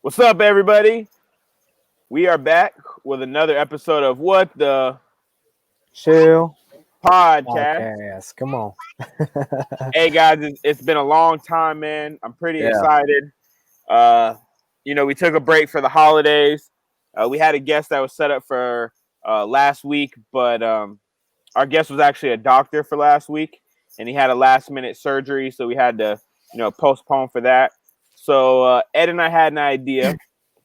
What's up, everybody? We are back with another episode of What the Chill Podcast. podcast. Come on. Hey, guys, it's been a long time, man. I'm pretty Yeah. excited. Uh, we took a break for the holidays. We had a guest that was set up for last week, but our guest was actually a doctor for last week, and he had a last minute surgery, so we had to, postpone for that. So Ed and I had an idea.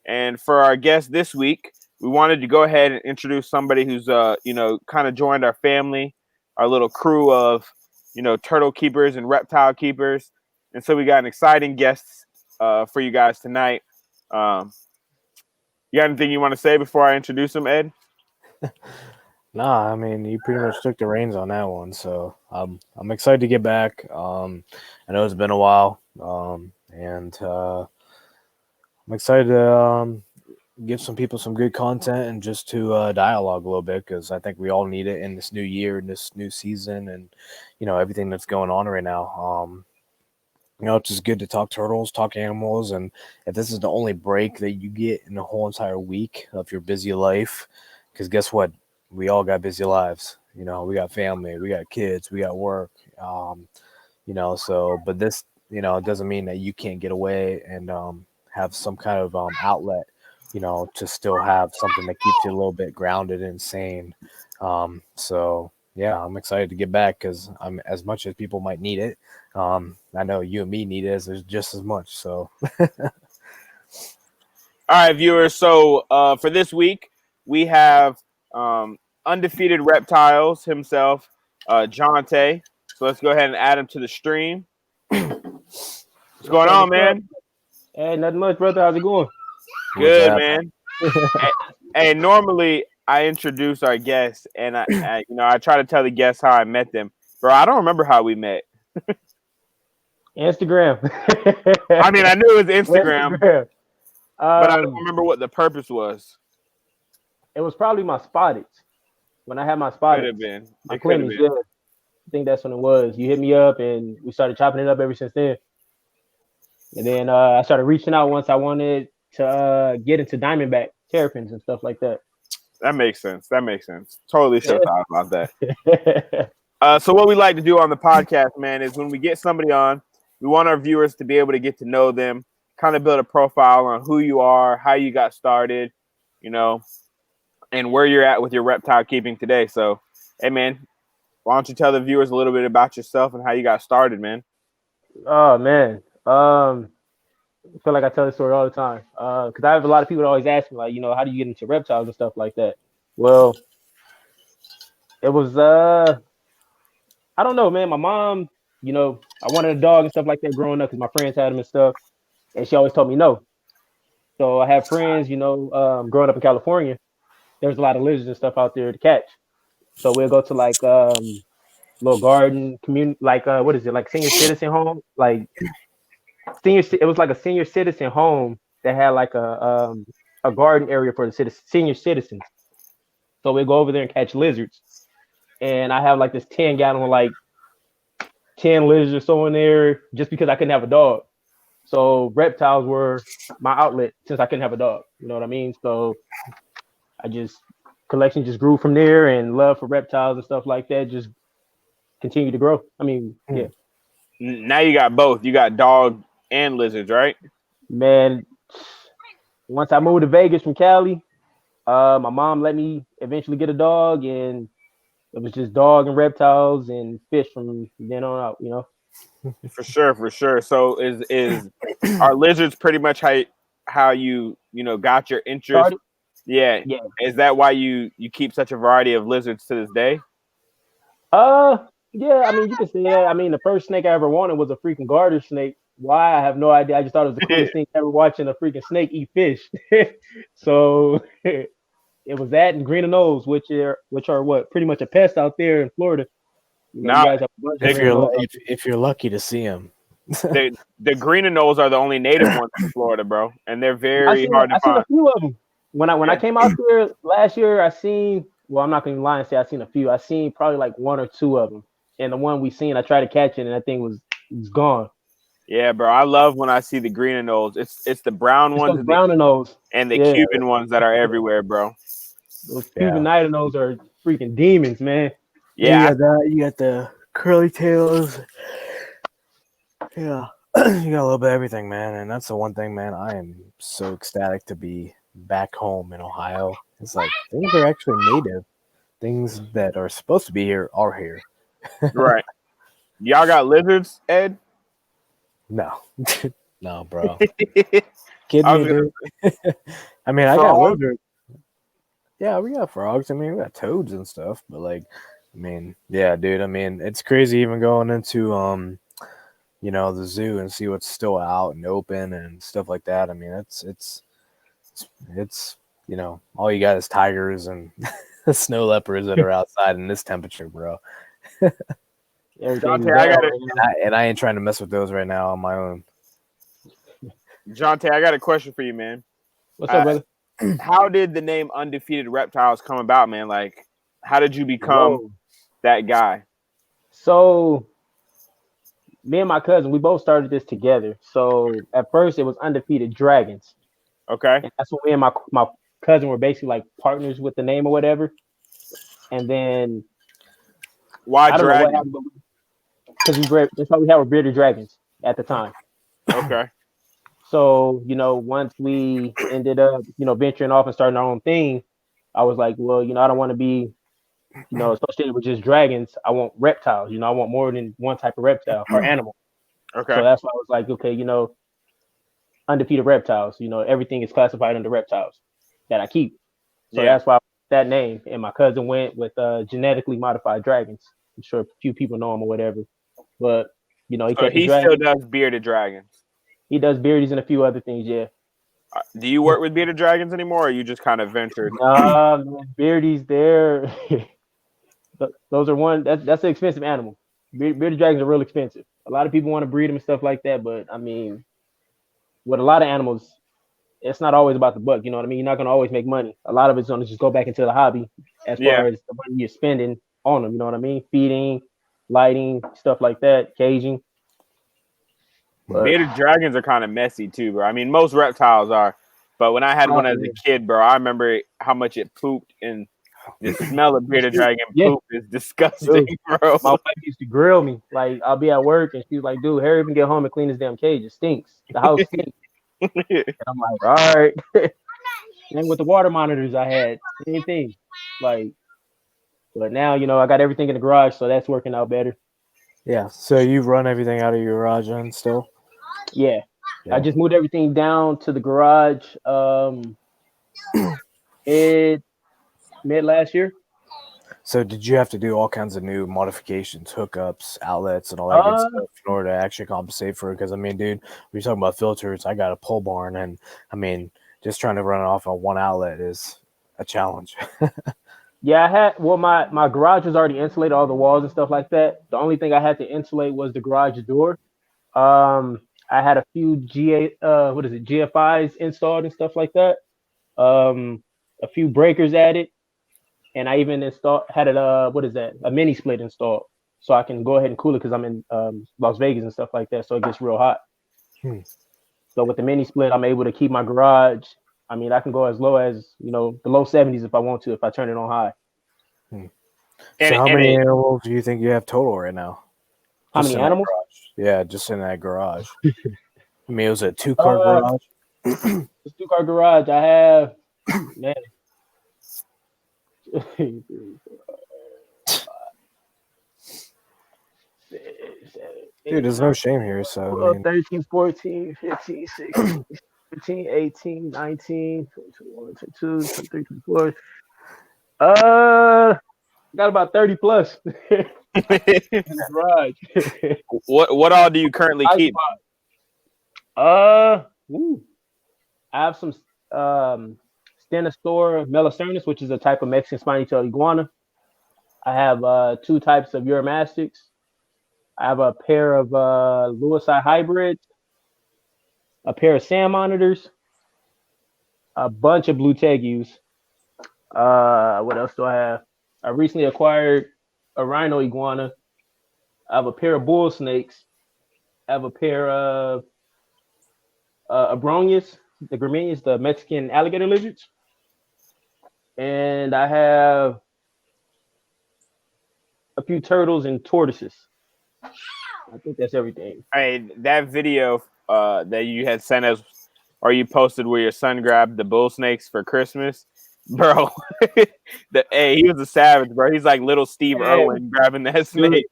And for our guest this week, we wanted to go ahead and introduce somebody who's, kind of joined our family, our little crew of, turtle keepers and reptile keepers. And so we got an exciting guest for you guys tonight. Um, you got anything you want to say before I introduce him, Ed? Nah, I mean you pretty much took the reins on that one, so I'm excited to get back. I know it's been a while, and I'm excited to give some people some good content and just to dialogue a little bit because I think we all need it in this new year, in this new season, and everything that's going on right now. It's just good to talk turtles, talk animals, and if this is the only break that you get in the whole entire week of your busy life, because guess what? We all got busy lives. We got family, we got kids, we got work. But this, doesn't mean that you can't get away and have some kind of outlet, to still have something that keeps you a little bit grounded and sane. Yeah, I'm excited to get back because I'm as much as people might need it. I know you and me need it just as much. So, All right, viewers. So for this week, we have Undefeated Reptiles himself, Jontae. So let's go ahead and add him to the stream. What's going on, man? Hey, nothing much, brother. How's it going? Good, man. Hey, normally I introduce our guests, and I try to tell the guests how I met them. Bro, I don't remember how we met. Instagram. I mean, I knew it was Instagram, but I don't Um, remember what the purpose was. it was probably my spotted. When I had my Could spotted, have been. my It could have clinics, yeah. been. I think that's when it was. You hit me up and we started chopping it up ever since then. And then I started reaching out once I wanted to get into Diamondback terrapins and stuff like that. That makes sense. That makes sense. Totally should have thought about that. Yeah. So what we like to do on the podcast, man, is when we get somebody on, we want our viewers to be able to get to know them, kind of build a profile on who you are, how you got started, and where you're at with your reptile keeping today. So, hey, man, why don't you tell the viewers a little bit about yourself and how you got started, man? Oh man. I feel like I tell this story all the time. Because I have a lot of people that always ask me, like, how do you get into reptiles and stuff like that? Well, it was I don't know, man. My mom, I wanted a dog and stuff like that growing up because my friends had them and stuff, and she always told me no. So I have friends, growing up in California, there's a lot of lizards and stuff out there to catch. So we'll go to like little garden community, like what is it, like senior citizen home, like senior. It was like a senior citizen home that had like a garden area for the senior citizens. So we'll go over there and catch lizards. And I have like this 10-gallon, like 10 lizards or so in there just because I couldn't have a dog. So reptiles were my outlet since I couldn't have a dog. You know what I mean? So collection just grew from there, and love for reptiles and stuff like that just continued to grow. I mean, yeah. Now you got both. You got dog and lizards, right? Man, once I moved to Vegas from Cali, my mom let me eventually get a dog, and it was just dog and reptiles and fish from then on out. For sure, for sure. So is are lizards pretty much how you got your interest? Started? Yeah. Yeah. Is that why you keep such a variety of lizards to this day? Yeah, I mean, you can say that. I mean, the first snake I ever wanted was a freaking garter snake. Why? I have no idea. I just thought it was the coolest thing ever watching a freaking snake eat fish. So it was that and green nose, which are what pretty much a pest out there in Florida. You Nah, guys have a bunch of if green you're nose. if you're lucky to see them, the green and nose are the only native ones in Florida, bro, and they're very hard to I seen a find. few of them when I came out there last year. I seen. Well, I'm not gonna lie and say I seen a few. I seen probably like one or two of them, and the one we seen, I tried to catch it, and that thing was gone. Yeah, bro. I love when I see the green and those. It's the brown It's ones those brown and those. and the Yeah, Cuban ones that are everywhere, bro. those Cuban Yeah. night and those are freaking demons, man. Yeah, you Yeah, got that. You got the curly tails. Yeah. You got a little bit of everything, man. And that's the one thing, man. I am so ecstatic to be back home in Ohio. It's like things are actually native. Things that are supposed to be here are here. right. Y'all got lizards, Ed? No. No, bro. I Kidding was me, gonna dude. I mean, I got frog. lizards. Yeah, we got frogs. I mean, we got toads and stuff, but like, I mean, yeah, dude. I mean, it's crazy even going into the zoo and see what's still out and open and stuff like that. I mean, it's all you got is tigers and snow leopards that are outside in this temperature, bro. Everything's Jontae, I down got right a now. And I ain't trying to mess with those right now on my own. Jontae, I got a question for you, man. What's up, Uh, brother? how did the name Undefeated Reptiles come about, man? Like, how did you become Whoa. that guy? So me and my cousin, we both started this together. So at first it was Undefeated Dragons. Okay. And that's when me and my cousin were basically like partners with the name or whatever. And then Why I don't know what dragon? happened, because that's why we had bearded dragons at the time. Okay. So, once we ended up, venturing off and starting our own thing, I was like, well, I don't want to be, associated with just dragons. I want reptiles. I want more than one type of reptile or animal. So Okay. that's why I was like, okay, undefeated reptiles. Everything is classified under reptiles that I keep. So Yeah. that's why that name. And my cousin went with genetically modified dragons. I'm sure a few people know him or whatever. But he So kept the he still dragon. does bearded dragons. He does beardies and a few other things. Yeah. Do you work with bearded dragons anymore, or you just kind of ventured? Nah, man, beardies. They're those are one. That's an expensive animal. Bearded dragons are real expensive. A lot of people want to breed them and stuff like that. But I mean, with a lot of animals, it's not always about the buck. You know what I mean? You're not gonna always make money. A lot of it's gonna just go back into the hobby as Yeah. far as the money you're spending on them. You know what I mean? Feeding, lighting, stuff like that, caging. But Bearded dragons are kind of messy too, bro. I mean, most reptiles are, but when I had one as a kid, bro, I remember how much it pooped, and the smell of bearded dragon yeah, poop is disgusting, dude, bro. my wife used to grill me. Like I'll be at work and she's like, "Dude, hurry up and get home and clean this damn cage. It stinks. The house stinks." And I'm like, "All right." And with the water monitors I had, same thing. Like, but now I got everything in the garage, so that's working out better. Yeah. So you run everything out of your garage and still? Yeah, I Yeah. just moved everything down to the garage. Mid last year. So did you have to do all kinds of new modifications, hookups, outlets, and all that good Uh, stuff in order to actually compensate for it? Because I mean, dude, we're talking about filters. I got a pole barn, and I mean, just trying to run it off on one outlet is a challenge. yeah, I had. Well, my garage was already insulated, all the walls and stuff like that. The only thing I had to insulate was the garage door. I had a few GFIs installed and stuff like that. A few breakers added, and I even had it a mini split installed, so I can go ahead and cool it because I'm in Las Vegas and stuff like that, so it gets real hot. Hmm. So with the mini split, I'm able to keep my garage. I mean, I can go as low as the low 70s if I want to, if I turn it on high. So how and many it, animals do you think you have total right now? How Just many in that animals? garage. Yeah, just in that garage. I mean, it was a 2-car Uh, garage. this 2-car garage, I have, man. 8, Dude, there's no shame here. So I mean, 13, 14, 15, 16, 15, 18, 19, 21, 22, 23, 24. Got about 30 plus in the garage. what all do you currently keep? Ooh, I have some Stenostore melocernus, which is a type of Mexican spiny-tailed iguana. I have 2 types of Uromastics. I have a pair of Lewisite hybrids, a pair of sand monitors, a bunch of blue tegus. What else do I have? I recently acquired a rhino iguana. I have a pair of bull snakes. I have a pair of Abronius, the Greminius, the Mexican alligator lizards, and I have a few turtles and tortoises. I think that's everything. Hey, that video that you had sent us, or you posted where your son grabbed the bull snakes for Christmas, bro. Hey, he was a savage, bro. He's like little Steve Irwin grabbing that snake.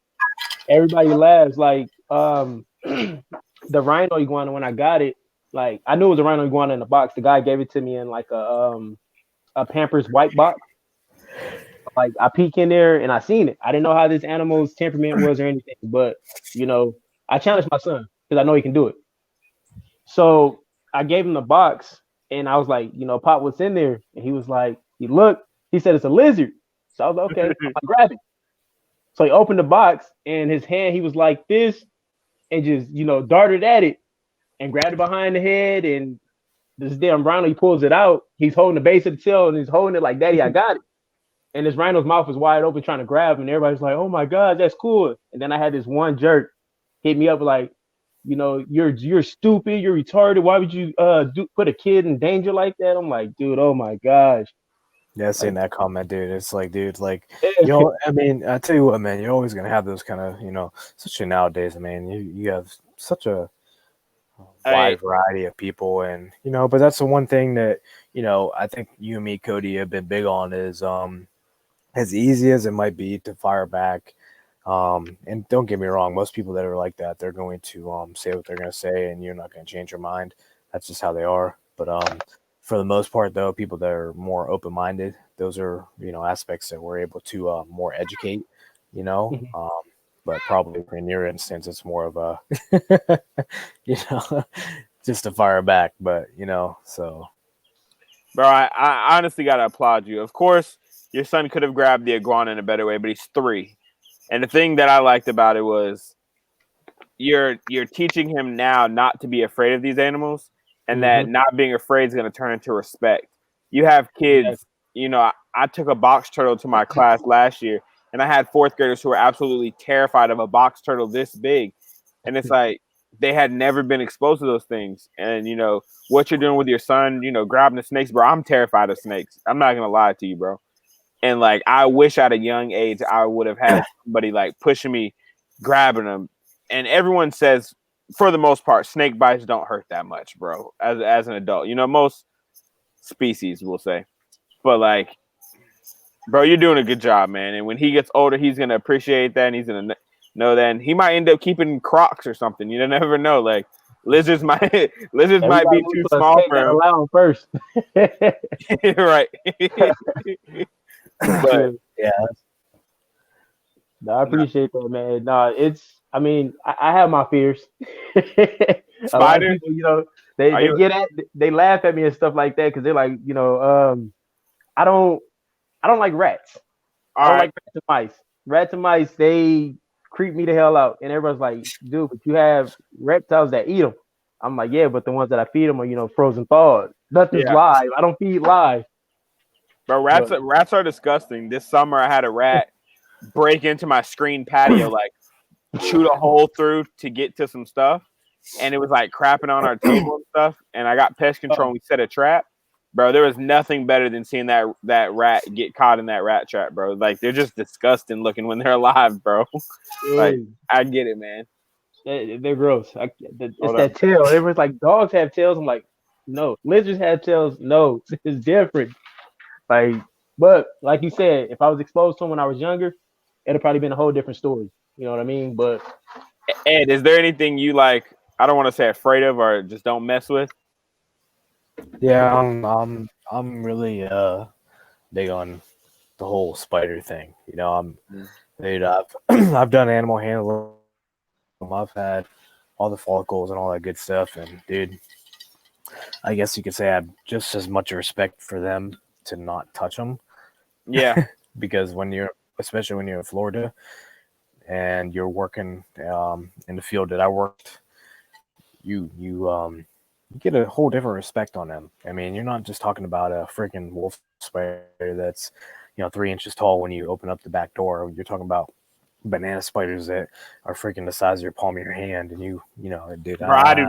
Everybody laughs. Like the rhino iguana, when I got it, like I knew it was a rhino iguana in the box. The guy gave it to me in like a Pampers white box. Like I peek in there and I seen it. I didn't know how this animal's temperament was or anything, but you know, I challenged my son because I know he can do it. So I gave him the box and I was like, you know, Pop, what's in there? And he was like, he looked, he said it's a lizard. So I was like, okay, I grab it. So he opened the box and his hand, he was like this and just, you know, darted at it and grabbed it behind the head. And this damn rhino, he pulls it out. He's holding the base of the tail and he's holding it like, Daddy, I got it. And this rhino's mouth was wide open trying to grab him. And everybody's like, oh my God, that's cool. And then I had this one jerk hit me up like, you know, you're stupid, you're retarded. Why would you put a kid in danger like that? I'm like, dude, oh my gosh. Yeah, seeing that comment, dude. It's like, dude, like, you know, I mean, I tell you what, man, you're always gonna have those kind of, you know, especially nowadays. I mean, you have such a wide variety of people, and you know, but that's the one thing that, you know, I think you and me, Cody, have been big on is as easy as it might be to fire back. And don't get me wrong, most people that are like that, they're going to say what they're going to say, and you're not going to change your mind. That's just how they are. But for the most part, though, people that are more open-minded, those are, you know, aspects that we're able to more educate, you know. Mm-hmm. But probably in your instance, it's more of a, you know, just to fire back. But, you know, so. Bro, I honestly got to applaud you. Of course, your son could have grabbed the iguana in a better way, but he's 3. And the thing that I liked about it was you're teaching him now not to be afraid of these animals, and that not being afraid is going to turn into respect. You have kids, you know, I took a box turtle to my class last year, and I had 4th graders who were absolutely terrified of a box turtle this big. And it's like they had never been exposed to those things. And, you know, what you're doing with your son, you know, grabbing the snakes, bro, I'm terrified of snakes. I'm not going to lie to you, bro. And like, I wish at a young age I would have had somebody like pushing me, grabbing them. And everyone says, for the most part, snake bites don't hurt that much, bro. As an adult, you know, most species will say. But like, bro, you're doing a good job, man. And when he gets older, he's gonna appreciate that, and he's gonna know that. And he might end up keeping Crocs or something. You never know. Like lizards might be too small for him. Allow him first. Right. But yeah, no, I appreciate that, man. No, it's. I mean, I have my fears. A lot of people, you know, they laugh at me and stuff like that because they're like, you know, I don't like rats. I don't like rats and mice. Rats and mice, they creep me the hell out. And everybody's like, dude, but you have reptiles that eat them. I'm like, yeah, but the ones that I feed them are, you know, frozen thawed. Nothing's live. I don't feed live. But rats are disgusting. This summer, I had a rat break into my screen patio, like shoot a hole through to get to some stuff, and it was like crapping on our table and stuff. And I got pest control. And we set a trap, bro. There was nothing better than seeing that rat get caught in that rat trap, bro. Like they're just disgusting looking when they're alive, bro. Like I get it, man. They're gross. It's that tail. Everyone's like, dogs have tails. I'm like, no. Lizards have tails. No, it's different. Like, but like you said, if I was exposed to them when I was younger, it'd probably been a whole different story. You know what I mean? But Ed, is there anything you like? I don't want to say afraid of or just don't mess with. Yeah, I'm really big on the whole spider thing. You know, dude, I've done animal handling. I've had all the follicles and all that good stuff, and dude, I guess you could say I have just as much respect for them to not touch them. Yeah, because especially when you're in Florida and you're working in the field that I worked, you get a whole different respect on them. I mean, you're not just talking about a freaking wolf spider that's, you know, 3 inches tall when you open up the back door. You're talking about banana spiders that are freaking the size of your palm of your hand, and dude, Bro, I do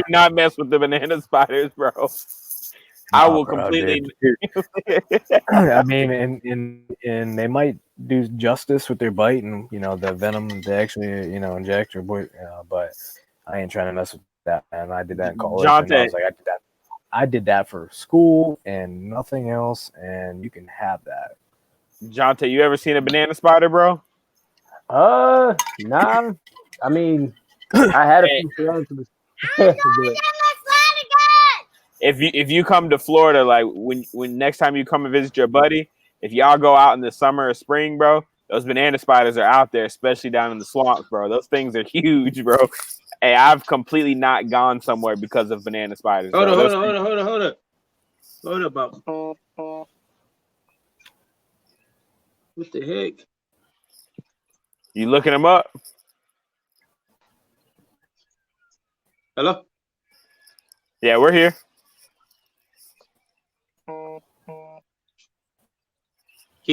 not mess with the banana spiders, bro. I will bro, completely. dude. I mean, and they might do justice with their bite and the venom they actually inject but I ain't trying to mess with that, man. I did that in college, and I Jontae, was like, I did that for school and nothing else, and you can have that. Jontae, you ever seen a banana spider, bro? Nah. I mean, I had a Hey, few tarantulas. But if you come to Florida, like when next time you come and visit your buddy, if y'all go out in the summer or spring, bro, those banana spiders are out there, especially down in the swamps, bro. Those things are huge, bro. Hey, I've completely not gone somewhere because of banana spiders, bro. Hold up. What the heck? You looking them up? Hello? Yeah, we're here. Can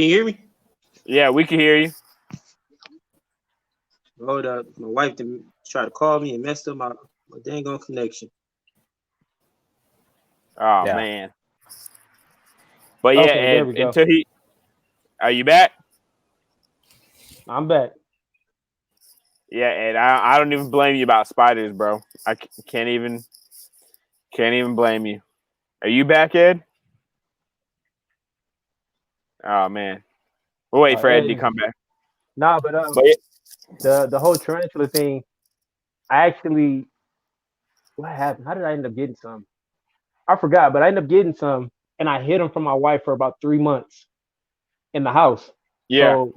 you hear me? Yeah, we can hear you. Hold up. My wife tried to call me and messed up my dang on connection. Oh Yeah. man. But yeah, Okay, there we go. until are you back? I'm back. Yeah, and I don't even blame you about spiders, bro. I can't even blame you. Are you back, Ed? Oh man, we'll wait for Ed to come back. Nah, but the whole tarantula thing, what happened? How did I end up getting some? I forgot, but I ended up getting some, and I hid them from my wife for about 3 months in the house. Yeah. So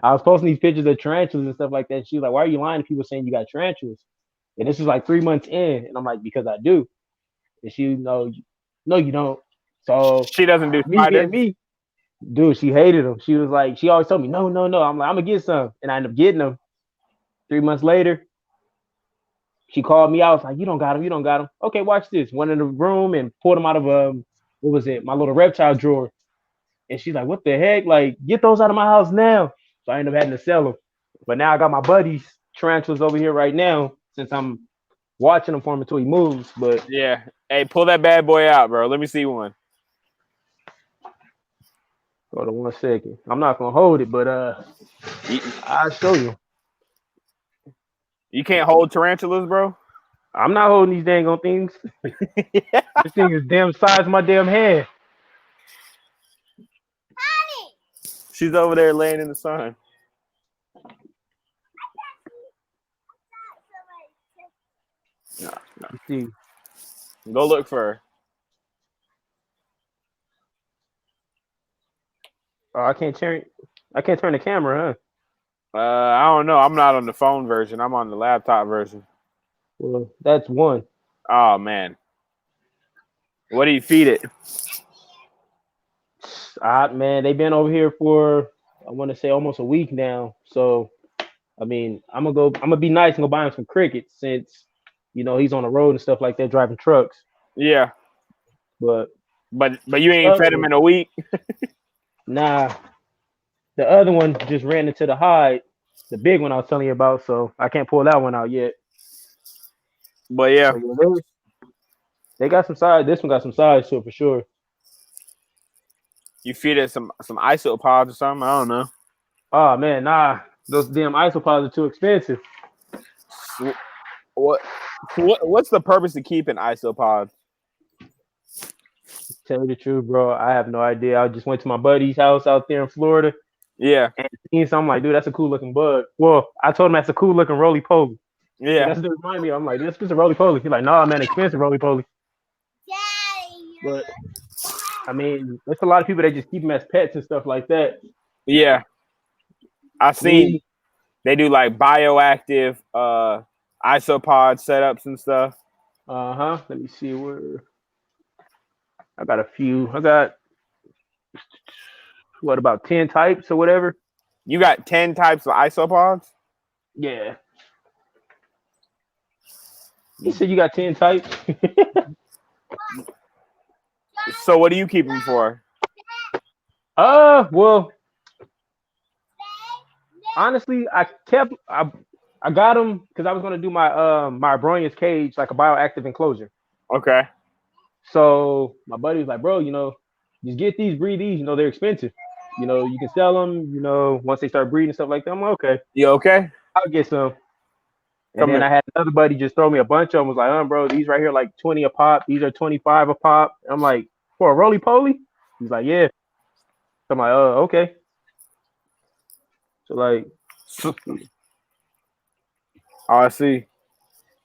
I was posting these pictures of tarantulas and stuff like that. She was like, "Why are you lying to people saying you got tarantulas?" And this was like 3 months in, and I'm like, "Because I do." And she, no, you don't. So She doesn't do me spiders. being me, dude, she hated them. She was like, she always told me, no. I'm like, I'm gonna get some, and I ended up getting them. 3 months later, she called me. I was like, you don't got them. You don't got them. Okay, watch this. Went in the room and pulled them out of what was it? My little reptile drawer. And she's like, what the heck? Like, get those out of my house now. So I ended up having to sell them. But now I got my buddy's tarantulas over here right now since I'm watching him for him until he moves. But Yeah. Hey, pull that bad boy out, bro. Let me see one. hold on 1 second. I'm not gonna hold it, but I'll show you. You can't hold tarantulas, bro. I'm not holding these dang on things. This thing is damn size of my damn hand. She's over there laying in the sun. No. Let's see. Go look for her. Oh, I can't turn the camera, I don't know. I'm not on the phone version. I'm on the laptop version. Well, that's one. Oh man. What do you feed it? Man, they've been over here for I want to say almost a week now. So I mean, I'm gonna be nice and go buy him some crickets since he's on the road and stuff like that driving trucks. Yeah. But you ain't fed him in a week. Nah, the other one just ran into the hide, the big one I was telling you about. So I can't pull that one out yet. But yeah, they got some size. This one got some size to it for sure. you feed it some isopods or something. I don't know. Oh man, nah, those damn isopods are too expensive. What's the purpose of keeping isopods? Tell you the truth, bro, I have no idea. I just went to my buddy's house out there in Florida. Yeah. And seen something like, dude, that's a cool looking bug. Well, I told him that's a cool looking roly poly. Yeah. So that's what reminded me. I'm like, this is a roly poly. He's like, nah, man, expensive roly poly. But I mean, there's a lot of people that just keep them as pets and stuff like that. Yeah. I seen they do like bioactive isopod setups and stuff. Let me see where I got a few. I got about 10 types or whatever. You got 10 types of isopods? Yeah. You said you got 10 types? So what do you keep them for? Well, honestly, I got them because I was gonna do my Bronius cage like a bioactive enclosure. Okay. So my buddy was like, bro, just get these, breed these. They're expensive. You can sell them. Once they start breeding stuff like that. I'm like, okay, You okay? I'll get some. And Come then here. I had another buddy just throw me a bunch of them. Was like, bro, these right here like 20 a pop. These are 25 a pop. I'm like, for a roly poly? He's like, yeah. So I'm like, oh, okay. So like, Oh, I see.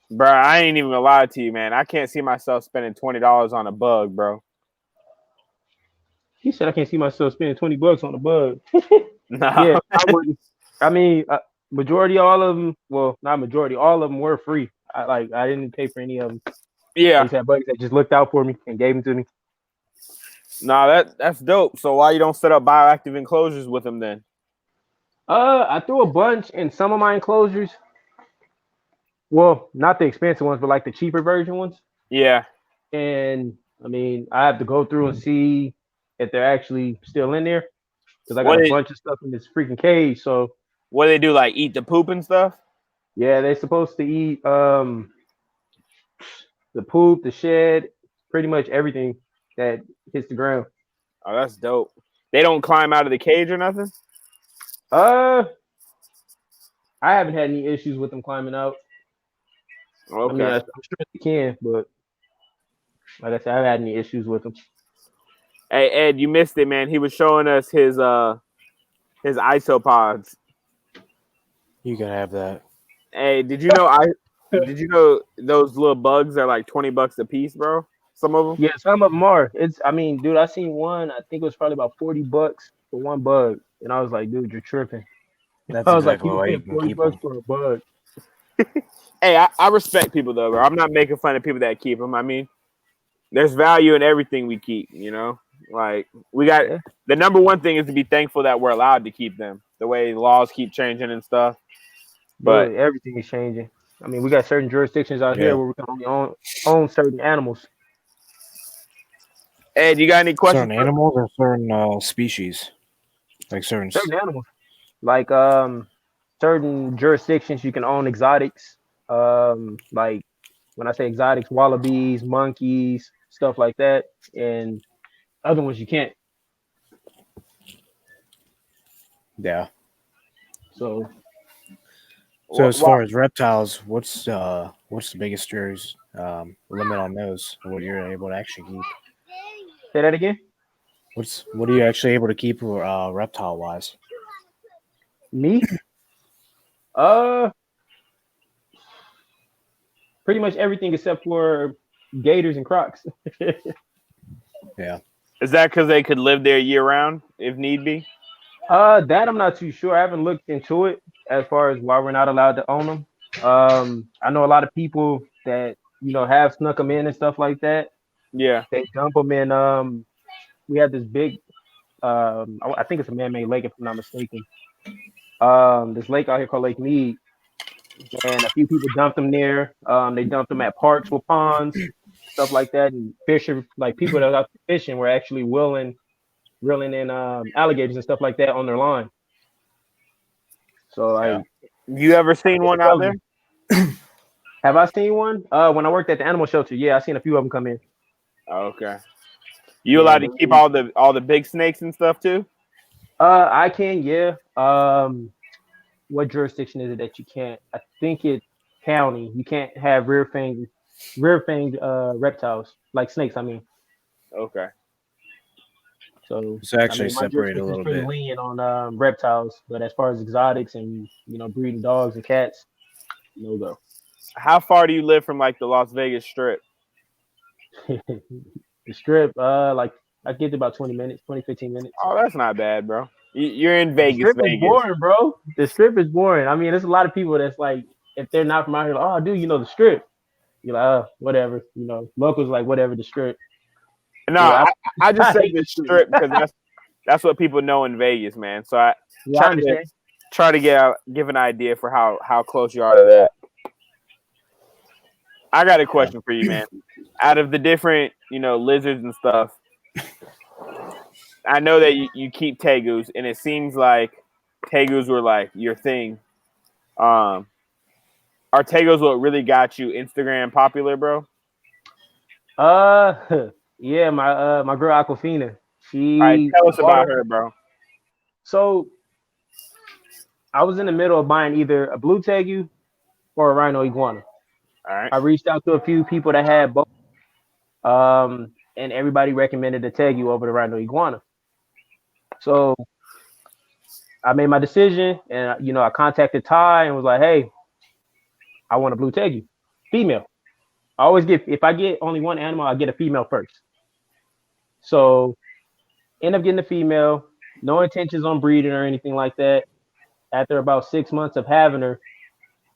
Bro, I ain't even gonna lie to you, man. I can't see myself spending $20 on a bug, bro. he said I can't see myself spending $20 on a bug. No. Yeah, I wouldn't. I mean, majority all of them. Well, not majority, all of them were free. I didn't pay for any of them. I Yeah. just had buddies that just looked out for me and gave them to me. Nah, that's dope. So why you don't set up bioactive enclosures with them then? I threw a bunch in some of my enclosures. Well, not the expensive ones, but like the cheaper version ones. Yeah. And I mean, I have to go through and see if they're actually still in there because I got What a they, bunch of stuff in this freaking cage. So what they do, like eat the poop and stuff? yeah, they're supposed to eat the poop, the shed, pretty much everything that hits the ground. Oh, that's dope. They don't climb out of the cage or nothing? I haven't had any issues with them climbing out. Okay. I mean, I'm sure they can, but like I said, I haven't had any issues with them. Hey Ed, you missed it, man. He was showing us his isopods. You can have that. Hey, did you know those little bugs are like $20 a piece, bro? Some of them? Yeah, some of them are. I mean, dude, I seen one. I think it was probably about $40 for one bug, and I was like, dude, you're tripping. That's I was like, exactly you why you paying can $40 keep them. for a bug? Hey, I respect people though, bro. I'm not making fun of people that keep them. I mean, there's value in everything we keep, Like we got Yeah. the number one thing is to be thankful that we're allowed to keep them. The way laws keep changing and stuff. But Dude, everything is changing. I mean, we got certain jurisdictions out Yeah. here where we can only own certain animals. Ed, you got any questions? Certain animals or certain species, like certain. Certain animals, like certain jurisdictions, you can own exotics. Like when I say exotics, wallabies, monkeys, stuff like that, and other ones you can't. Yeah. So So as far as reptiles, what's the biggest yours limit on those? What you're able to actually keep? say that again. What are you actually able to keep reptile wise? Me? Pretty much everything except for gators and crocs. Yeah. Is that because they could live there year round if need be? That I'm not too sure. I haven't looked into it as far as why we're not allowed to own them. I know a lot of people that have snuck them in and stuff like that. Yeah. They dump them in. We have this big. I think it's a man-made lake if I'm not mistaken. This lake out here called Lake Mead, and a few people dumped them there. They dumped them at parks with ponds, stuff like that, and fishing. Like people that are out fishing were actually reeling in alligators and stuff like that on their line. So like, You ever seen one out there? have I seen one? When I worked at the animal shelter, yeah, I seen a few of them come in. Okay. You allowed to keep all the big snakes and stuff too? I can, yeah. What jurisdiction is it that you can't? I think it's county. You can't have rear fanged reptiles like snakes. I mean. Okay. So It's actually my separated a jurisdiction's little pretty bit. lenient on reptiles, but as far as exotics and breeding dogs and cats, no go. How far do you live from like the Las Vegas Strip? The strip, like I get to about 20 minutes, 20, 15 minutes. Oh, that's not bad, bro. You're in Vegas. The strip is boring, bro. The strip is boring. I mean, there's a lot of people that's like, if they're not from out here, like, oh, dude, the strip. You're like, oh, whatever. Locals like, whatever, the strip. No, I just said the strip because that's what people know in Vegas, man. So I try to give an idea for how close you are to that. I got a question for you, man. Out of the different, lizards and stuff, I know that you keep tegus, and it seems like tegus were like your thing. Are tegus what really got you Instagram popular, bro? Yeah, my girl Aquafina. All right, She tell us bought about her. her, bro. So I was in the middle of buying either a blue tegu or a rhino iguana. All right. I reached out to a few people that had both, and everybody recommended the tegu over the rhino iguana. So I made my decision, and I contacted Ty and was like, "Hey, I want a blue tegu, female. I always if I get only one animal, I get a female first." So end up getting a female, no intentions on breeding or anything like that. After about 6 months of having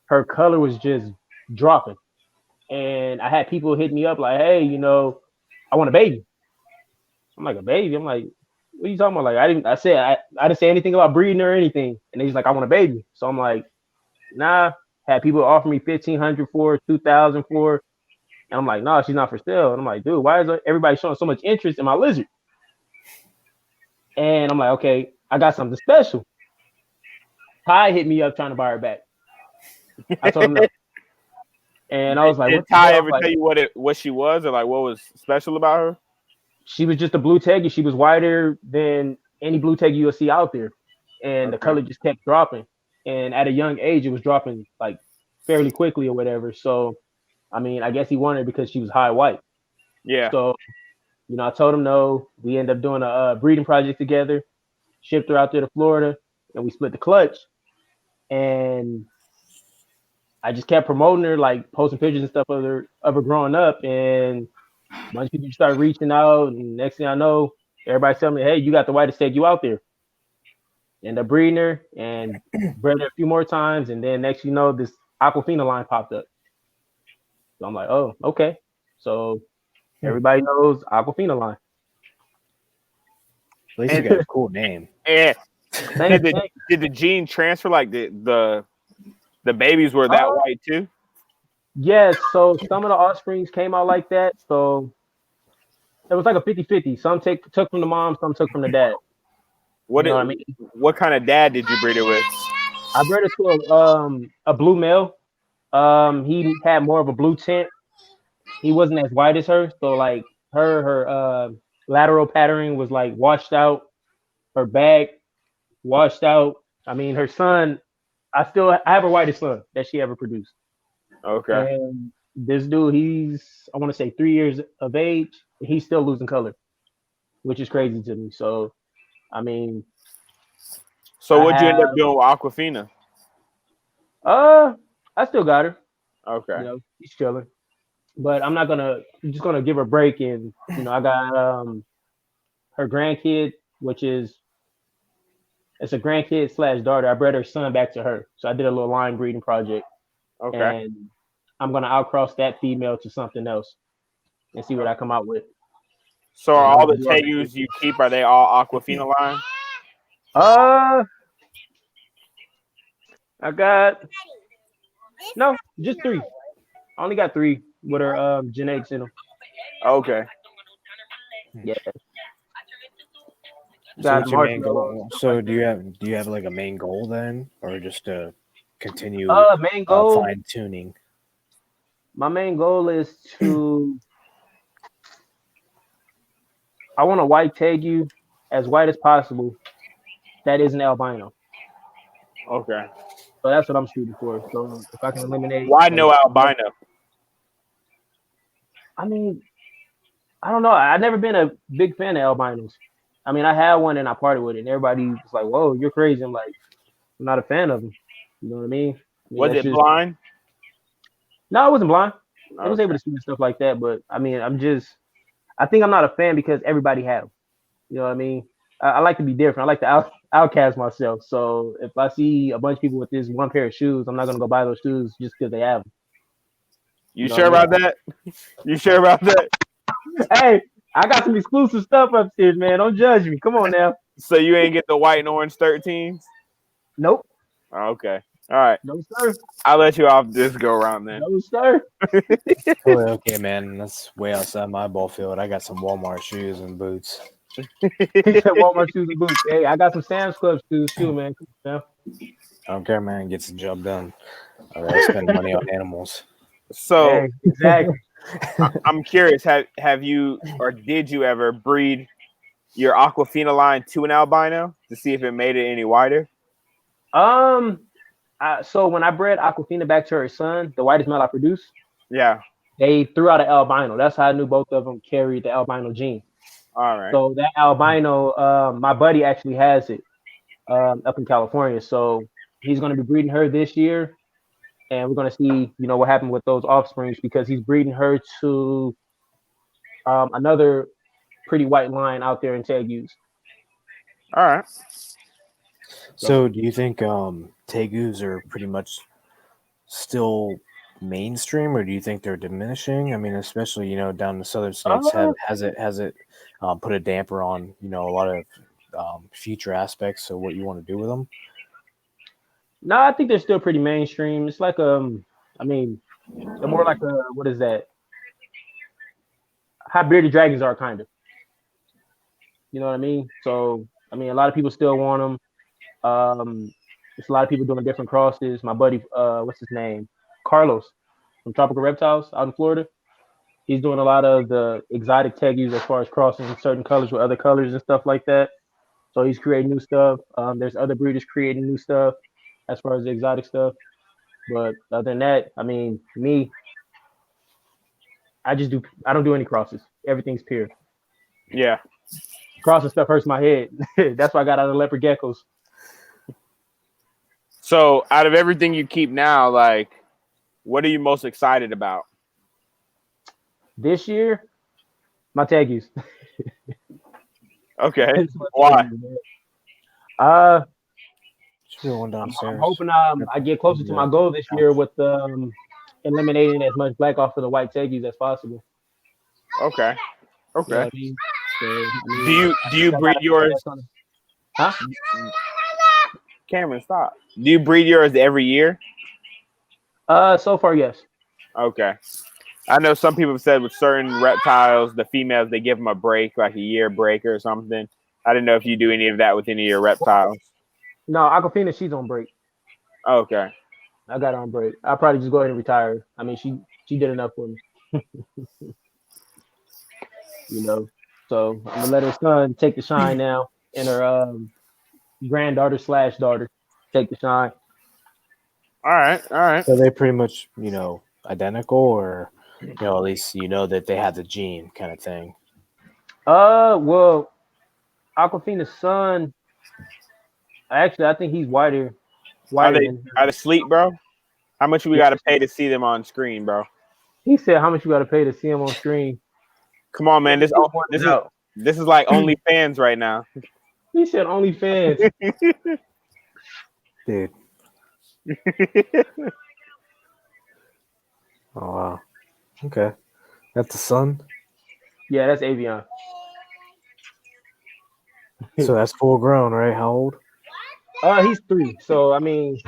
her color was just dropping. And I had people hit me up like, "Hey, I want a baby." I'm like, "A baby?" I'm like, "What are you talking about?" Like, I didn't say anything about breeding or anything. And he's like, "I want a baby." So I'm like, "Nah." Had people offer me 1,500 for it, 2,000 for it. And I'm like, "No, she's not for sale." And I'm like, "Dude, why is everybody showing so much interest in my lizard?" And I'm like, "Okay, I got something special." Ty hit me up trying to buy her back. I told him no. And I was like, Did "What the Ty hell?" ever Like, tell you what she was, or like what was special about her? she was just a blue tegu. She was whiter than any blue tegu you'll see out there. And the Okay. color just kept dropping. And at a young age, it was dropping like fairly quickly or whatever. So, I mean, I guess he wanted her because she was high white. Yeah. So, I told him no. We ended up doing a breeding project together, shipped her out there to Florida, and we split the clutch. And I just kept promoting her, like posting pictures and stuff of her growing up. And a bunch of people started reaching out. And next thing I know, everybody's telling me, "Hey, you got the whitest tegu out there." End up breeding her and bred her a few more times. And then next you know, this aquafina line popped up. So I'm like, "Oh, okay." So everybody knows aquafina line. At least you got a cool name. And Thank you. did the gene transfer? Like the babies were that white too? Yes. So some of the offsprings came out like that. So it was like a 50-50. Some took from the mom, some took from the dad. What You know what I mean? what kind of dad did you breed it with? I bred it to a blue male. He had more of a blue tint. He wasn't as white as her, so like her lateral patterning was like washed out. Her back washed out. I mean, her son. I have her whitest son that she ever produced. Okay. And this dude, I want to say 3 years of age. He's still losing color, which is crazy to me. So, I mean, So what'd you end up doing with Aquafina? I still got her. Okay. She's chilling. But I'm just gonna give her a break. And I got her grandkid, which is it's a grandkid / daughter. I bred her son back to her, so I did a little line breeding project. Okay. And I'm gonna outcross that female to something else and see what I come out with. So are all the tegus you keep, are they all Aquafina line? I got no, just 3. I only got 3 with her genetics in them. Okay. Yeah. So what's your main goal? So do you have like a main goal then, or just to continue main goal, fine tuning? My main goal is I want a white tegu as white as possible that isn't albino. Okay. So that's what I'm shooting for. So if I can eliminate, why no albino? I mean, I don't know. I've never been a big fan of albinos. I mean, I had one and I partied with it, and everybody was like, "Whoa, you're crazy." I'm like, I'm not a fan of them. You know what I mean? Was it blind? No, I wasn't blind. Okay. I was able to see stuff like that, but I mean, I think I'm not a fan because everybody had them. You know what I mean? I like to be different. I like to outcast myself. So if I see a bunch of people with this one pair of shoes, I'm not gonna go buy those shoes just because they have them. You sure about that? You sure about that? Hey, I got some exclusive stuff upstairs, man. Don't judge me. Come on now. So you ain't get the white and orange 13s? Nope. Okay. All right. No, sir. I'll let you off this go around then. No, sir. Okay, man. That's way outside my ball field. I got some Walmart shoes and boots. He said Walmart shoes and boots. Hey, I got some Sam's Club shoes too, man. Come on, man. I don't care, man. Gets the job done. I spend money on animals. So Hey, exactly. I'm curious, have you or did you ever breed your aquafina line to an albino to see if it made it any wider? So when I bred Aquafina back to her son, the whitest male I produced, Yeah. they threw out an albino. That's how I knew both of them carried the albino gene. All right. So that albino, my buddy actually has it up in California. So he's going to be breeding her this year, and we're going to see, what happened with those offsprings because he's breeding her to another pretty white line out there in tegus. All right. So do you think tegus are pretty much still mainstream, or do you think they're diminishing? I mean, especially down in the southern states, has it put a damper on a lot of future aspects of what you want to do with them? No, I think they're still pretty mainstream. It's like I mean, they're more like what is that? How bearded dragons are, kind of. You know what I mean? So I mean, a lot of people still want them. There's a lot of people doing different crosses. My buddy, what's his name? Carlos from Tropical Reptiles out in Florida. He's doing a lot of the exotic tegus as far as crossing certain colors with other colors and stuff like that. So he's creating new stuff. There's other breeders creating new stuff as far as the exotic stuff. But other than that, I mean, me, I don't do any crosses. Everything's pure. Yeah. Crossing stuff hurts my head. That's why I got out of leopard geckos. So out of everything you keep now, like, what are you most excited about? This year, my tegus. Okay. Why? One downstairs. I'm hoping I get closer to my goal this year with eliminating as much black off of the white tegus as possible. Okay. Okay. You know what I mean? So, do you breed yours? Huh? Cameron, stop. Do you breed yours every year? So far, yes. Okay. I know some people have said with certain reptiles, the females, they give them a break, like a year break or something. I didn't know if you do any of that with any of your reptiles. No, Aquafina, she's on break. Okay. I got her on break. I'll probably just go ahead and retire. I mean, she did enough for me. So I'm gonna let her son take the shine now, and her granddaughter/daughter take the shine. All right. So they pretty much, identical, or at least that they have the gene kind of thing. Well, Aquafina's son. Actually, I think he's whiter. Are they asleep, bro? How much we got to pay to see them on screen, bro? He said, "How much you got to pay to see him on screen?" Come on, man. This is like OnlyFans right now. He said OnlyFans. Dude. Oh wow. Okay. That's the son? Yeah, that's Avion. So that's full grown, right? How old? He's 3. So I mean,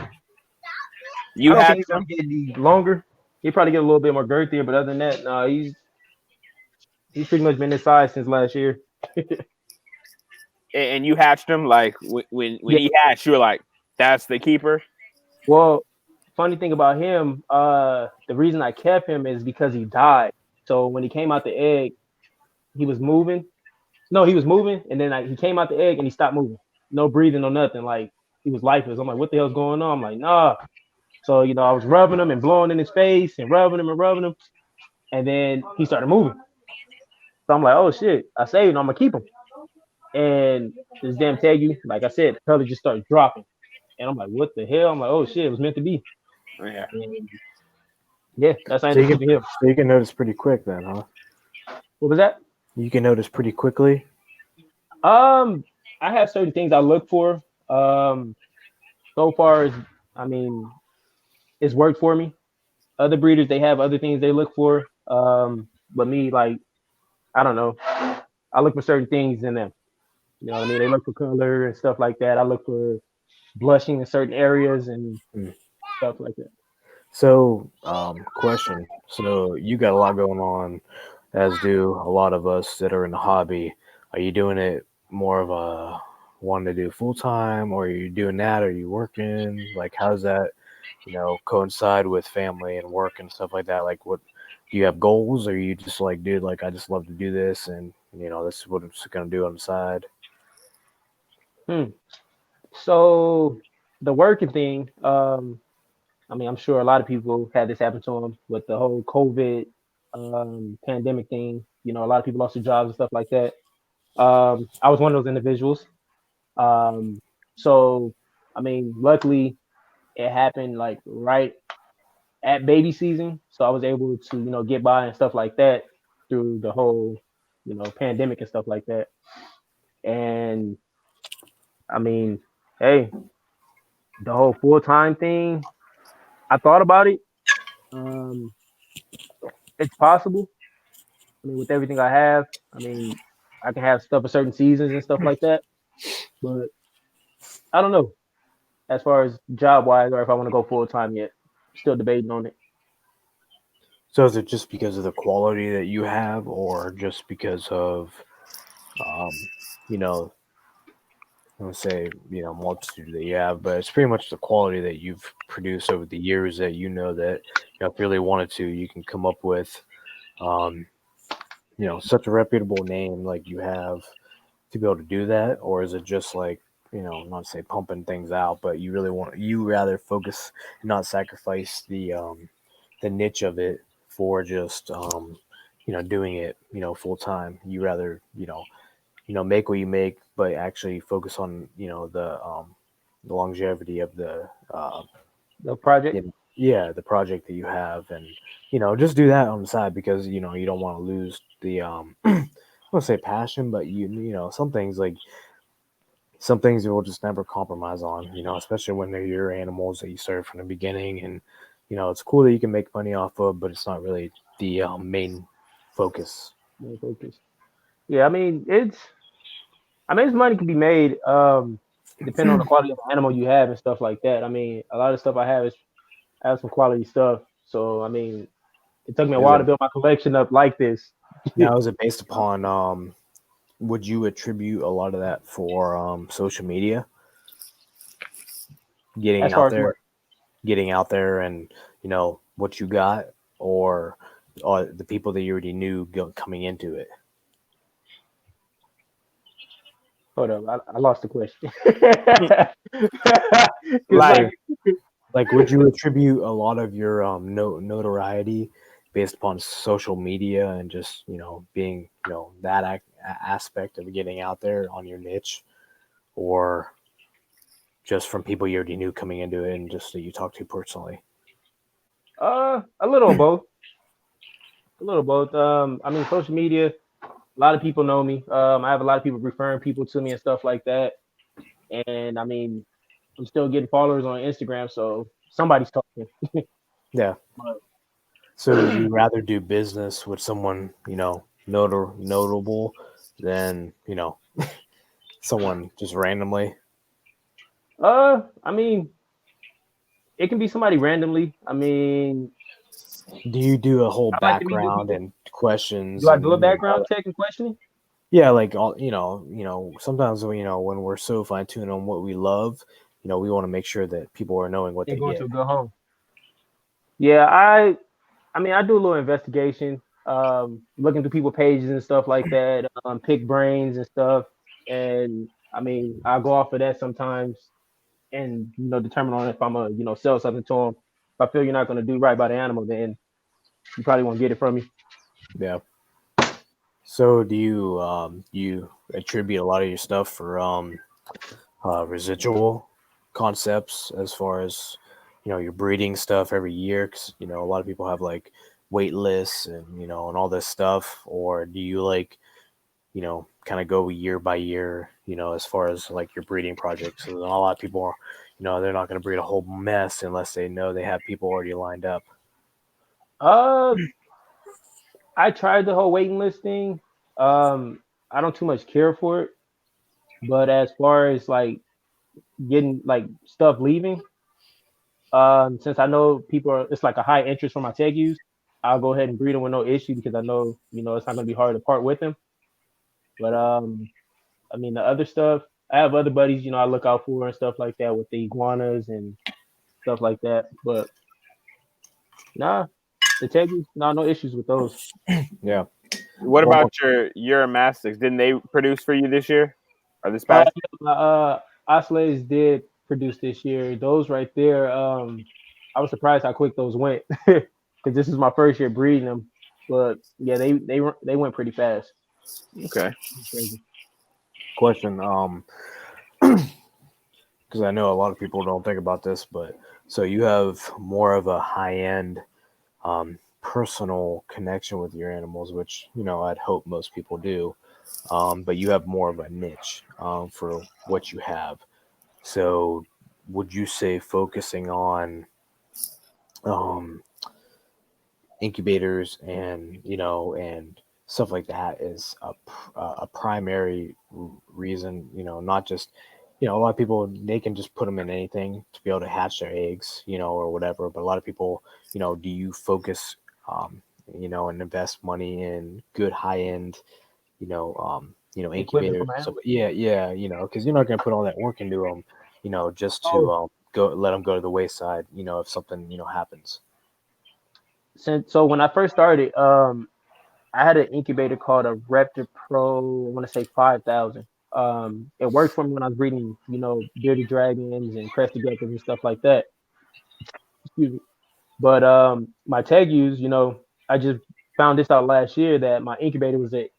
You I have don't think he's gonna get longer. He probably get a little bit more girthier, but other than that, no, he's pretty much been this size since last year. and you hatched him like when he hatched, you were like, "That's the keeper." Well, funny thing about him, the reason I kept him is because he died. So when he came out the egg, he was moving. No, he was moving, and then he came out the egg and he stopped moving. No breathing, no nothing. Like he was lifeless. I'm like, what the hell's going on? I'm like, nah. So I was rubbing him and blowing in his face and rubbing him, and then he started moving. So I'm like, oh shit, I saved him. I'm gonna keep him. And this damn tegu, like I said, the color just started dropping. And I'm like, what the hell? I'm like, oh shit, it was meant to be. Yeah. And yeah, that's how I ended up keeping him. So you can notice pretty quick then, huh? What was that? You can notice pretty quickly. I have certain things I look for. So far as it's worked for me. Other breeders, they have other things they look for. But me, like, I don't know. I look for certain things in them. You know what I mean? They look for color and stuff like that. I look for blushing in certain areas and stuff like that. So, question. So you got a lot going on, as do a lot of us that are in the hobby. Are you doing it more of a wanting to do full time, or are you doing that? Are you working? Like, how does that, coincide with family and work and stuff like that? Like, what do you have goals, or are you just like, dude, like, I just love to do this, and this is what I'm just gonna do on the side? Hmm. So the working thing, I mean, I'm sure a lot of people had this happen to them with the whole COVID pandemic thing. You know, a lot of people lost their jobs and stuff like that. I was one of those individuals. Um, so, I mean, luckily it happened like right at baby season, so I was able to get by and stuff like that through the whole pandemic and stuff like that. And I mean, hey, the whole full time thing, I thought about it. Um, it's possible. I mean, with everything I have, I mean, I can have stuff for certain seasons and stuff like that. But I don't know as far as job wise or if I want to go full time yet. Still debating on it. So is it just because of the quality that you have, or just because of, um, you know, I would say, multitude that you have, but it's pretty much the quality that you've produced over the years that that, if you really wanted to, you can come up with, um, such a reputable name like you have to be able to do that? Or is it just like, not to say pumping things out, but you rather focus and not sacrifice the niche of it for just, doing it, full time? You rather, make what you make, but actually focus on, the longevity of the, The project. yeah, the project that you have, and just do that on the side, because you don't want to lose the, I won't say passion, but some things you will just never compromise on, especially when they're your animals that you started from the beginning. And it's cool that you can make money off of, but it's not really the, main focus. Main focus. Yeah, I mean, this money can be made, depending on the quality of the animal you have and stuff like that. I mean, a lot of stuff I have some quality stuff. So I mean, it took me a Is while it to build my collection up like this. now? Is it based upon? Would you attribute a lot of that for, social media, getting As far out as there, what? and what you got, or the people that you already knew coming into it? Hold up, I lost the question. Cause Like, Like, would you attribute a lot of your, notoriety based upon social media and just being that aspect of getting out there on your niche, or just from people you already knew coming into it and just that you talked to personally? a little of both. A little of both. I mean, social media. A lot of people know me. I have a lot of people referring people to me and stuff like that. And I mean, I'm still getting followers on Instagram, so somebody's talking. Yeah. So you rather do business with someone notable than someone just randomly? I mean, it can be somebody randomly. I mean, Do you do a whole I like to meet new background people. and questions Do I do a and background check and questioning? yeah, like all sometimes when we're so fine tuned on what we love, we want to make sure that people are knowing what They're they going to get. a good home. Yeah, I mean, I do a little investigation, looking through people pages and stuff like that, pick brains and stuff. And I mean, I go off of that sometimes and determine on if I'm gonna sell something to them. If I feel you're not gonna do right by the animal, then you probably won't get it from me. Yeah. So do you attribute a lot of your stuff for, residual concepts, as far as your breeding stuff every year? Because a lot of people have like wait lists and and all this stuff. Or do you like kind of go year by year, as far as like your breeding projects? So a lot of people are, they're not going to breed a whole mess unless they know they have people already lined up. Uh, I tried the whole waiting list thing. I don't too much care for it, but as far as like getting like stuff leaving, since I know people are, it's like a high interest for my tegus, I'll go ahead and breed them with no issue because I know it's not gonna be hard to part with them. But I mean, the other stuff, I have other buddies, I look out for and stuff like that with the iguanas and stuff like that. But nah, the tegus, nah, no issues with those. Yeah. What Well, about your Mastics? Didn't they produce for you this year or this Yeah, past? my oscillators did produce this year. Those right there, I was surprised how quick those went because this is my first year breeding them. But yeah, they went pretty fast. Okay. Crazy. question. Because I know a lot of people don't think about this, but so you have more of a high end, personal connection with your animals, which I'd hope most people do. But you have more of a niche for what you have. So, would you say focusing on um, incubators and stuff like that is a primary reason? Not just a lot of people, they can just put them in anything to be able to hatch their eggs, or whatever. But a lot of people, do you focus, and invest money in good high end, Equipment for incubators? my So animals. yeah, because you're not going to put all that work into them, just to Oh, go let them go to the wayside, if something happens. so when I first started, I had an incubator called a Raptor Pro. I want to say 5,000. It worked for me when I was breeding, bearded dragons and crested geckos and stuff like that. Excuse me. But my tegus, I just found this out last year that my incubator was the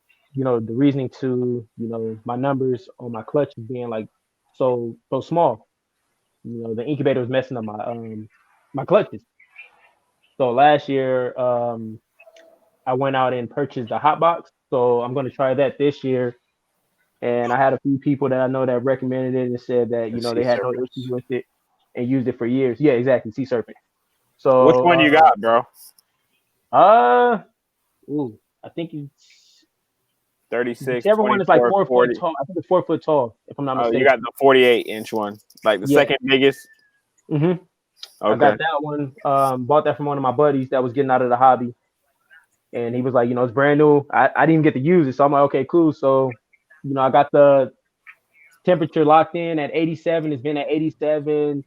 reasoning to, my numbers on my clutches being like so small. The incubator was messing up my clutches. So last year, I went out and purchased a hot box. So I'm gonna try that this year. And I had a few people that I know that recommended it and said that, The sea they had no issues serpents. with it and used it for years. Yeah, exactly. Sea serpent. Which So one you got, bro? uh I think it's 36, whichever one is like 24, 4 foot 40. tall. I think it's 4 foot tall, if I'm not Oh, you mistaken. got the 48-inch one, like the Yeah. second biggest. hmm I Okay. got that one. Bought that from one of my buddies that was getting out of the hobby. And he was like, it's brand new. I didn't get to use it. So I'm like, okay, cool. So, I got the temperature locked in at 87. It's been at 87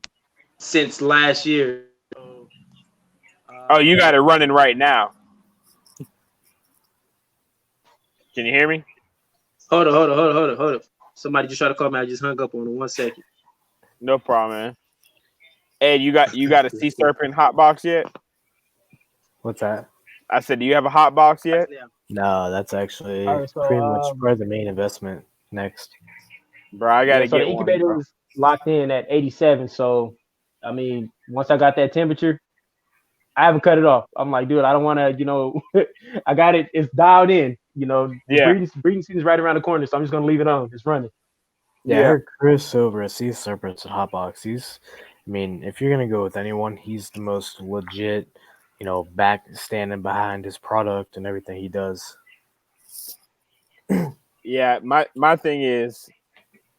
since last year. So, Oh, you got it running right now. Can you hear me? hold on. Somebody just tried to call me. I just hung up on him. 1 second. No problem, man. Ed, you got a sea serpent hot box yet? What's that? I said, do you have a hot box yet? Yeah. No, that's All actually right. So, pretty much probably the main investment next. Bro, I yeah. gotta So the get one, incubator bro. was locked in at 87. So, I mean, once I got that temperature, I haven't cut it off. I'm like, dude, I don't want to, I got it. It's dialed in. The Yeah, breeding season's right around the corner, so I'm just gonna leave it on. It's running. Yeah, I yeah. heard Chris over at Sea Serpents and Hotbox. I mean, if you're gonna go with anyone, he's the most legit, back standing behind his product and everything he does. Yeah, my thing is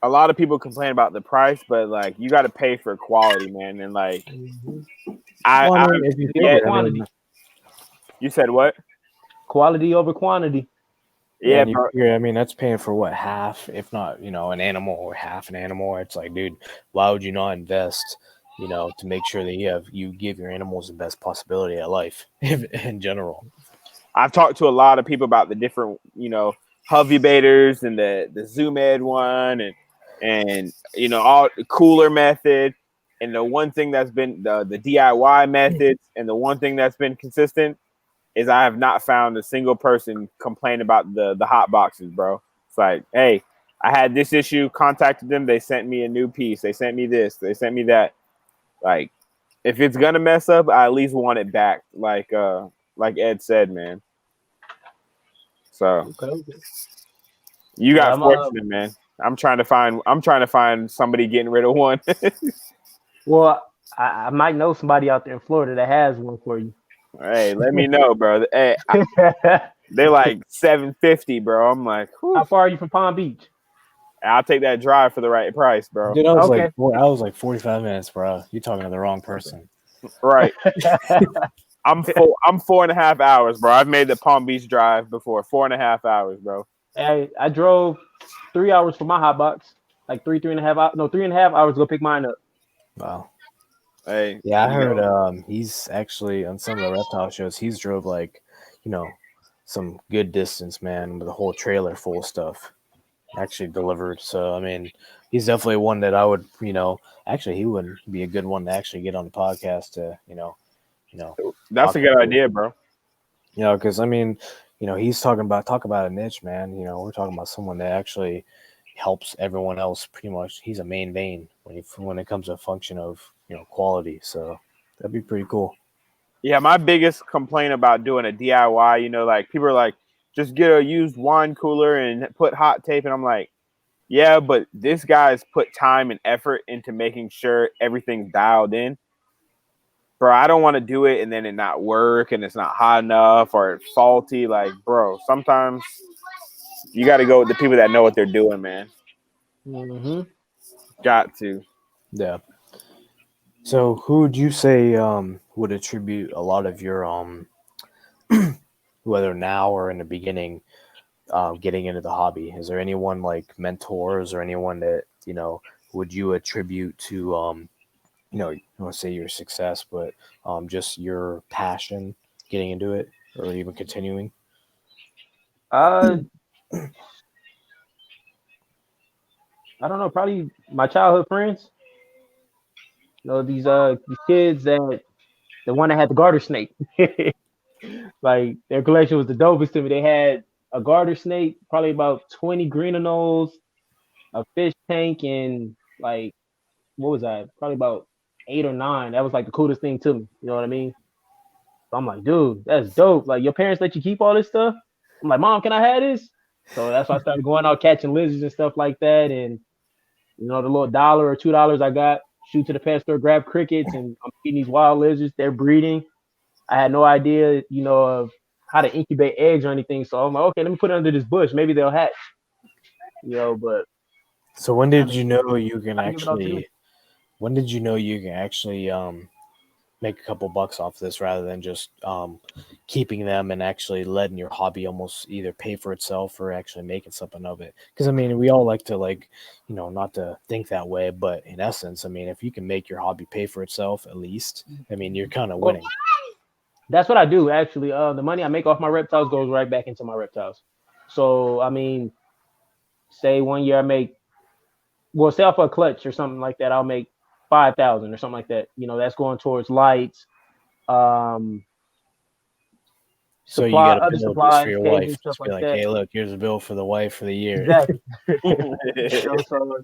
a lot of people complain about the price, but like you got to pay for quality, man. And like Mm-hmm. I, Well, I I mean, if you Over figure, quantity, you said what? quality over quantity. yeah, Yeah, and you bro. figure, I mean, that's paying for what, half, if not, an animal or half an animal. It's like, dude, why would you not invest, to make sure that you give your animals the best possibility at life in general. I've talked to a lot of people about the different, Huvibators and the Zoom Ed one and all the cooler method. And the one thing that's been the DIY methods, and the one thing that's been consistent is I have not found a single person complain about the hot boxes, bro. It's like, hey, I had this issue, contacted them, they sent me a new piece, they sent me this, they sent me that. Like, if it's gonna mess up, I at least want it back. Like Ed said, man. So Okay. you Yeah, got I'm fortunate, man. I'm trying to find somebody getting rid of one. well, I might know somebody out there in Florida that has one for you. Hey, let me know, bro. Hey, they're like 750, bro. I'm like, whew. How far are you from Palm Beach? I'll take that drive for the right price, bro. Dude, Okay. I was like 45 minutes, bro. You're talking to the wrong person. Right. I'm 4.5 hours, bro. I've made the Palm Beach drive before. 4.5 hours, bro. I drove 3 hours for my hot box, like 3.5 hours. No, 3.5 hours to go pick mine up. Wow. Hey, Yeah, I you heard know, he's actually on some of the reptile shows. He's drove like, you know, some good distance, man, with a whole trailer full of stuff actually delivered. So I mean, he's definitely one that I would, actually he would be a good one to actually get on the podcast to, that's talk a good to, idea, bro. because I mean, he's talk about a niche, man. We're talking about someone that actually helps everyone else pretty much. He's a main vein when it comes to function of quality. So that'd be pretty cool. Yeah, my biggest complaint about doing a DIY, like people are like, just get a used wine cooler and put hot tape, and I'm like, yeah, but this guy's put time and effort into making sure everything's dialed in. Bro, I don't want to do it and then it not work and it's not hot enough or it's faulty. Like, bro, sometimes you got to go with the people that know what they're doing, man. Mm-hmm. Got to. Yeah. So who would you say would attribute a lot of your whether now or in the beginning getting into the hobby? Is there anyone like mentors or anyone that would you attribute to I want to say your success, but just your passion getting into it or even continuing? Uh, I don't know. Probably my childhood friends. These kids that the one that had the garter snake. Like their collection was the dopest to me. They had a garter snake, probably about 20 green anoles, a fish tank, and like what was that? Probably about 8 or 9. That was like the coolest thing to me. You know what I mean? So I'm like, dude, that's dope. Like your parents let you keep all this stuff. I'm like, Mom, can I have this? So that's why I started going out catching lizards and stuff like that. And the little $1 or $2 I got, shoot to the pet store, grab crickets, and I'm feeding these wild lizards. They're breeding. I had no idea, of how to incubate eggs or anything. So I'm like, okay, let me put it under this bush. Maybe they'll hatch. But So when I did you mean, know you can I give it all to them. actually? When did you know you can actually make a couple bucks off this rather than just keeping them and actually letting your hobby almost either pay for itself or actually making something of it? Because I mean, we all like to not to think that way, but in essence, I mean, if you can make your hobby pay for itself at least, I mean, you're kind of Well, winning. that's what I do actually. The money I make off my reptiles goes right back into my reptiles. So I mean, say one year I make, well, say off a clutch or something like that, I'll make 5,000 or something like that. That's going towards lights, um, So you got a other bill just for supplies, your cages, wife. stuff Just be like like, that. hey, look, here's a bill for the wife for the year. Exactly. So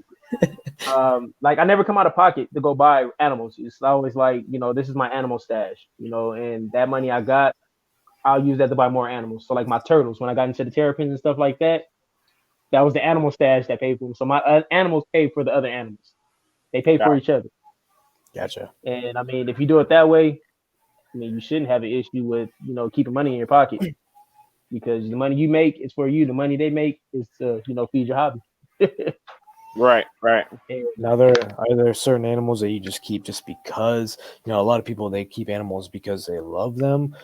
like I never come out of pocket to go buy animals. It's always like, this is my animal stash, and that money I got, I'll use that to buy more animals. So like my turtles, when I got into the terrapins and stuff like that, that was the animal stash that paid for them. So my animals paid for the other animals. They pay for each other. Gotcha. And I mean, if you do it that way, I mean, you shouldn't have an issue with, keeping money in your pocket, because the money you make is for you. The money they make is to, feed your hobby. Right. And, Now, are there certain animals that you just keep just because a lot of people they keep animals because they love them,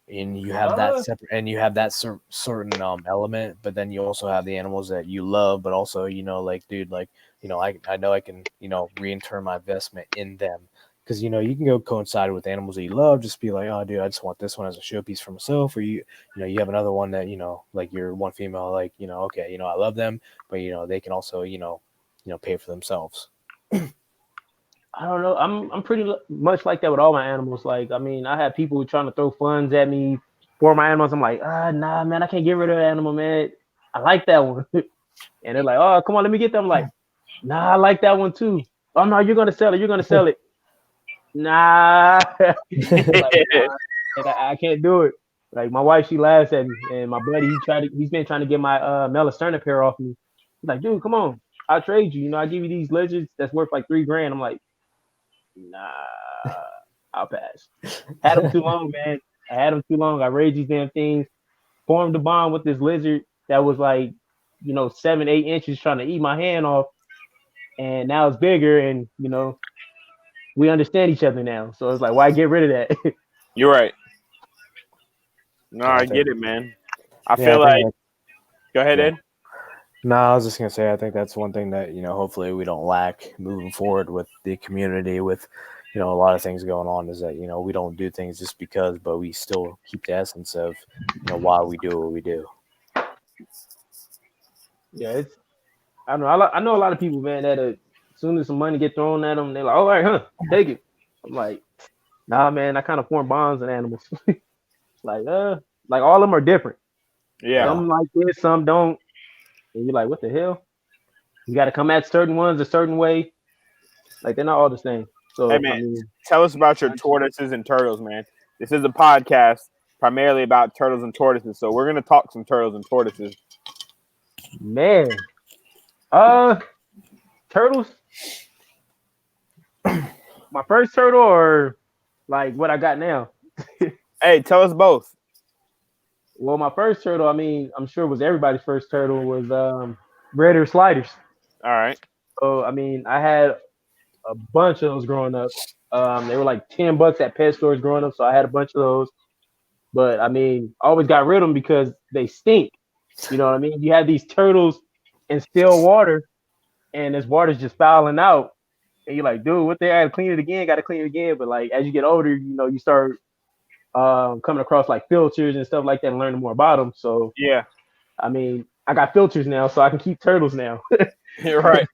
and you have that uh, separate and you have that certain element, but then you also have the animals that you love, but also like dude, like I know I can return my investment in them because you can go coincide with animals that you love, just be like, oh dude, I just want this one as a showpiece for myself, or you have another one that like your one female, like okay, I love them, but they can also pay for themselves. I don't know. I'm pretty much like that with all my animals. Like, I mean, I have people trying to throw funds at me for my animals. I'm like, nah, man, I can't get rid of that animal, man. I like that one. And they're like, oh, come on, let me get them. I'm like, nah, I like that one too. Oh no, you're gonna sell it. You're gonna sell it. Nah. Like, nah, like, I can't do it. Like my wife, she laughs at me, and my buddy, he's been trying to get my Melasterna pair off me. He's like, dude, come on, I'll trade you. I give you these lizards that's worth like $3,000. I'm like, nah, I'll pass. Had them too long, man. I had them too long. I raised these damn things, formed a bond with this lizard that was like, 7, 8 inches, trying to eat my hand off, and now it's bigger, and we understand each other now. So it's like, why get rid of that? You're right. No, Yeah, I get it, man. I yeah, I feel think like. Go ahead, yeah. Ed. No, I was just gonna say I think that's one thing that hopefully we don't lack moving forward with the community with a lot of things going on is that we don't do things just because, but we still keep the essence of why we do what we do. Yeah, it's I don't know. I know a lot of people, man, that as soon as some money get thrown at them, they're like, "All right, huh, take it." I'm like, nah, man. I kind of form bonds with animals. like, like all of them are different. Yeah. Some like this, some don't. And you're like, what the hell? You got to come at certain ones a certain way. Like they're not all the same. Hey So I man, mean, tell us about your tortoises and turtles, man. This is a podcast primarily about turtles and tortoises, so we're gonna talk some turtles and tortoises. man, uh, turtles. My first turtle, or like what I got now. Hey, tell us both. Well, my first turtle, I mean, I'm sure it was everybody's first turtle was red ear sliders. All right. So I mean, I had a bunch of those growing up. They were like $10 at pet stores growing up, so I had a bunch of those. But I mean, I always got rid of them because they stink. You know what I mean? You have these turtles in still water, and this water's just fouling out, and you're like, dude, what they got to clean it again? Got to clean it again. But like as you get older, you start coming across like filters and stuff like that, and learning more about them. So Yeah, I mean, I got filters now, so I can keep turtles now. you're right.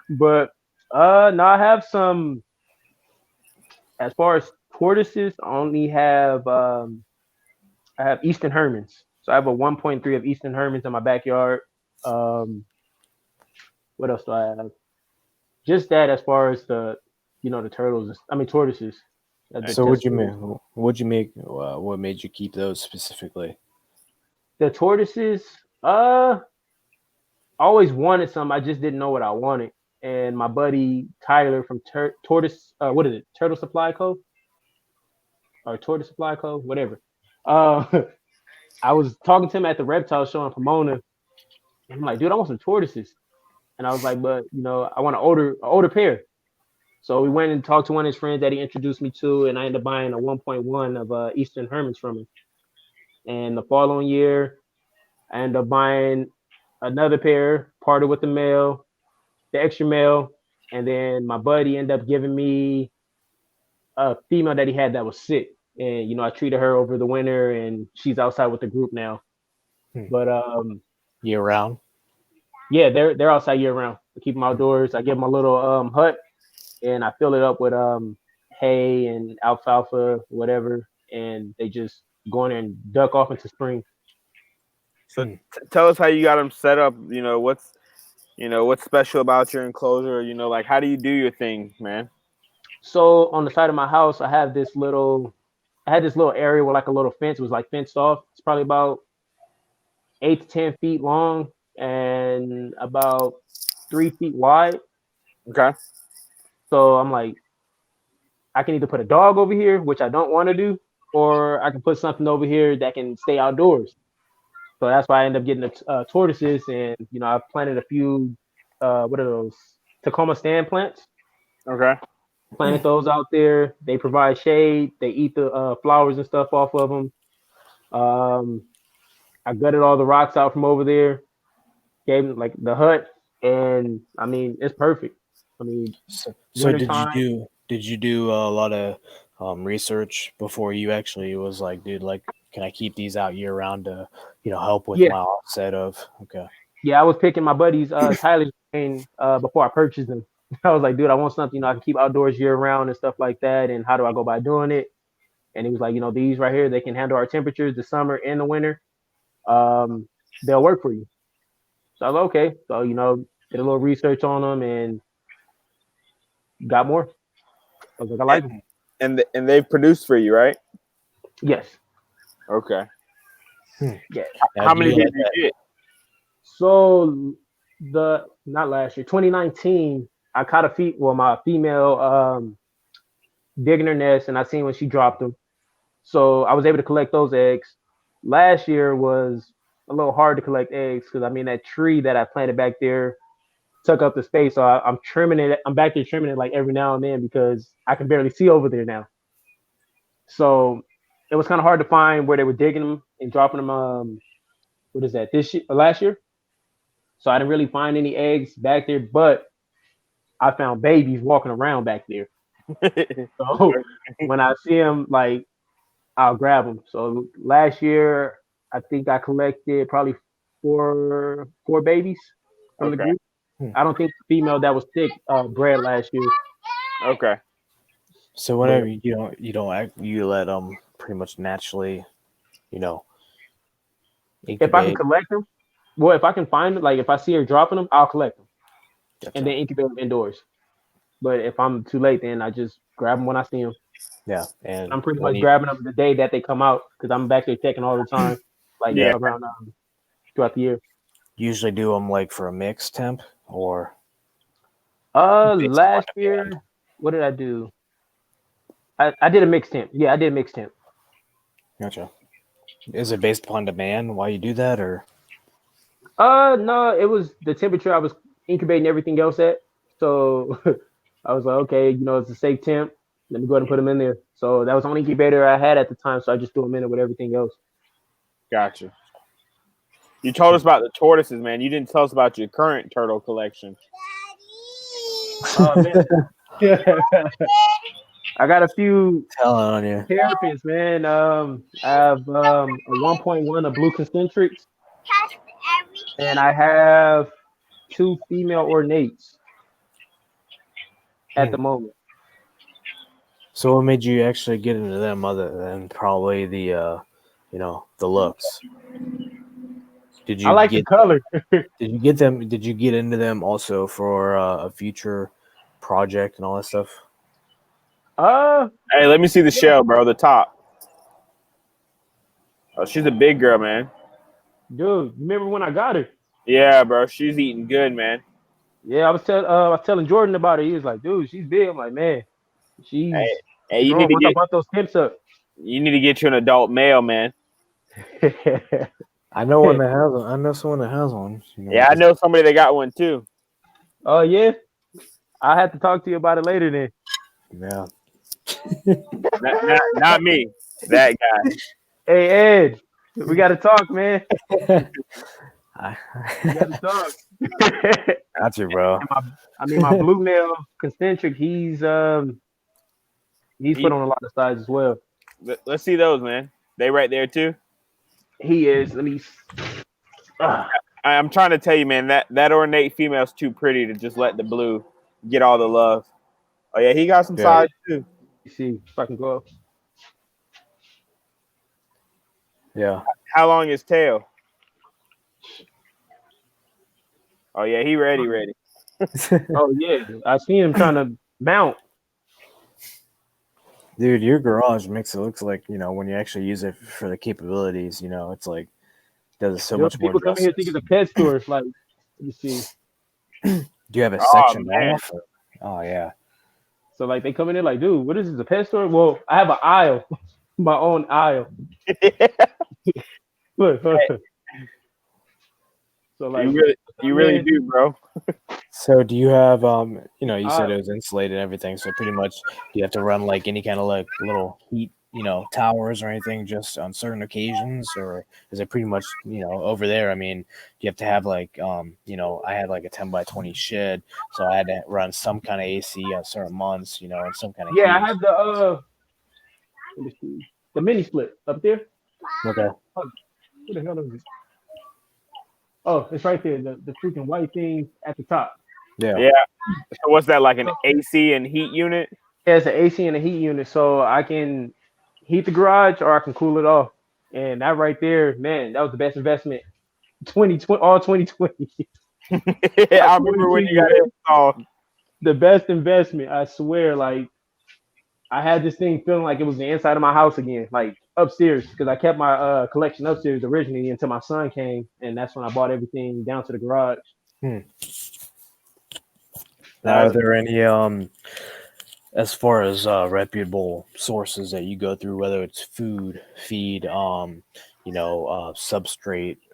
But no, I have some. As far as tortoises, I have Eastern Hermans. So I have a 1.3 of Eastern Hermans in my backyard. Um, what else do I have? Just that as far as the turtles. I mean tortoises. So what'd you make? What'd you make? What made you keep those specifically? The tortoises. I always wanted some. I just didn't know what I wanted. And my buddy Tyler from Tortoise, what is it? Turtle Supply Co. or Tortoise Supply Co. Whatever. Uh, I was talking to him at the reptile show in Pomona, and I'm like, dude, I want some tortoises. And I was like, but I want an older pair. So we went and talked to one of his friends that he introduced me to, and I ended up buying a 1.1 of Eastern Hermans from him. And the following year, I ended up buying another pair, parted with the male, the extra male, and then my buddy ended up giving me a female that he had that was sick. And I treated her over the winter, and she's outside with the group now. But Year round? yeah, they're outside year round. I keep them outdoors. I give them a little hut, and I fill it up with hay and alfalfa, whatever, and they just go in there and duck off into spring. So tell us how you got them set up. What's special about your enclosure. Like how do you do your thing, man? So on the side of my house, I had this little area with like a little fence. It was like fenced off. It's probably about 8 to 10 feet long and about 3 feet wide. Okay. So I'm like, I can either put a dog over here, which I don't want to do, or I can put something over here that can stay outdoors. So that's why I end up getting the tortoises, and I've planted a few. What are those? Tacoma stand plants. Okay. Planted those out there. They provide shade. They eat the flowers and stuff off of them. I gutted all the rocks out from over there. Gave them like the hut, and I mean it's perfect. I mean, so did you do a lot of research before you actually was like, dude, like, can I keep these out year round to help with my offset of okay? Yeah, I was picking my buddy's Tyler's brain before I purchased them. I was like, dude, I want something I can keep outdoors year round and stuff like that. And how do I go by doing it? And he was like, these right here, they can handle our temperatures, the summer and the winter. They'll work for you. So I was like, okay. So did a little research on them and got more. I was like, I like them. And they've produced for you, right? Yes. Okay. Yeah. How many did you get? So not last year, 2019, I caught my female digging her nest, and I seen when she dropped them. So I was able to collect those eggs. Last year was a little hard to collect eggs because that tree that I planted back there took up the space. So I'm trimming it. I'm back there trimming it like every now and then because I can barely see over there now. So it was kind of hard to find where they were digging them and dropping them. What is that? Last year? so I didn't really find any eggs back there, but I found babies walking around back there. So when I see them, like I'll grab them. So last year, I think I collected probably four babies from the Okay. group. I don't think the female that was sick bred last year. Okay. So whenever you let them pretty much naturally, you know, If I can incubate. collect them, well, if I can find them, like if I see her dropping them, I'll collect them Gotcha. and then incubate them indoors. But if I'm too late, then I just grab them when I see them. Yeah, and I'm pretty when much grabbing them the day that they come out because I'm back there checking all the time, like Yeah. around throughout the year. usually do them like for a mixed temp or based upon Last year, what did I do? I did a mixed temp. Yeah, I did mixed temp. Gotcha. Is it based upon demand why you do that, or No, it was the temperature I was incubating everything else at. So I was like, okay, it's a safe temp. Let me go ahead and put them in there. So that was the only incubator I had at the time. So I just threw them in there with everything else. Gotcha. You told us about the tortoises, man. You didn't tell us about your current turtle collection. Oh man, I got a few telling on you? terrapins, man. I have a 1.1 of blue concentrics, and I have 2 female ornates at the moment. So what made you actually get into them other than probably the the looks? Did you I like the get color. did you get them? Did you get into them also for a future project and all that stuff? Hey, let me see the shell, bro. The top. Oh, she's a big girl, man. Dude, remember when I got her? Yeah, bro. She's eating good, man. Yeah, I was telling Jordan about it. He was like, "Dude, she's big." I'm like, "Man, Hey, she's hey, you need growing." to Once I get brought those temps up. you an adult male, man. I know one that has one. I know someone that has one. Yeah, I know somebody that got one too. Oh yeah, I have to talk to you about it later then. Yeah. Not me. That guy. Hey Ed, we got to talk, man. I We got to talk. got you, bro. My blue male concentric, he's put on a lot of size as well. Let's see those, man. They right there too. He is. Let me. I'm trying to tell you, man. That ornate female's too pretty to just let the blue get all the love. Oh yeah, he got some size too. You see if I can go up. Yeah. How long is tail? Oh yeah, he ready. Oh yeah, I seen him trying to mount. Dude, your garage makes it look like, when you actually use it for the capabilities, it's like does it so much more People come here justice. think it's a pet store. It's like, you see. Do you have it Oh, sectioned man. off? Oh yeah. So like they come in there like, dude, what is this, a pet store? Well, I have an aisle, my own aisle. Look. So like, you really do, bro. So do you have you said it was insulated and everything, so pretty much do you have to run like any kind of like little heat, towers or anything just on certain occasions, or is it pretty much, over there? I mean, do you have to have like I had like a 10 by 20 shed, so I had to run some kind of AC on certain months, and some kind of yeah, heat. I have the mini split up there. Okay. Oh, what the hell is it? Oh, it's right there. The freaking white thing at the top. Yeah. So what's that, like an AC and heat unit? Yeah, it's an AC and a heat unit, so I can heat the garage or I can cool it off. And that right there, man, that was the best investment. 2020, all 2020. I remember when you got it installed. The best investment, I swear. Like I had this thing feeling like it was the inside of my house again, like upstairs, because I kept my collection upstairs originally until my son came, and that's when I bought everything down to the garage. Now, are there any as far as reputable sources that you go through, whether it's food, feed, substrate,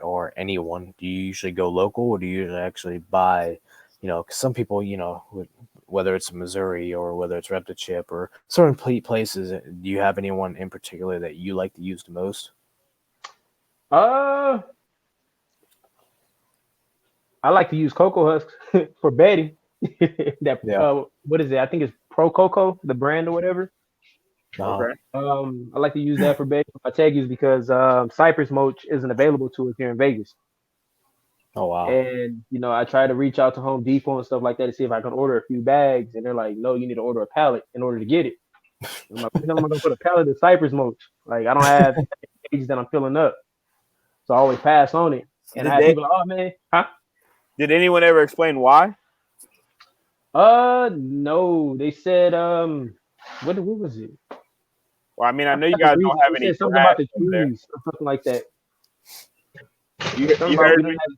or anyone? Do you usually go local, or do you actually buy? Because some people, whether it's Missouri or whether it's ReptiChip or certain places, do you have anyone in particular that you like to use the most? I like to use cocoa husks for bedding. That Yeah. what is it? I think it's Pro Coco, the brand or whatever. Uh, Okay. I like to use that for bedding for my tegus because cypress mulch isn't available to us here in Vegas. oh wow. And I try to reach out to Home Depot and stuff like that to see if I can order a few bags, and they're like, "No, you need to order a pallet in order to get it." I'm like, "What the hell am I gonna put a pallet of cypress mulch? Like, I don't have eggs that I'm filling up, so I always pass on it." And I Did have they? people like, "Oh man, huh?" Did anyone ever explain why? No, they said what was it? Well, I mean, I I know you forgot the guys don't reason. have They any said something about grass the over there. trees or something like that. Something You about we heard don't me? have.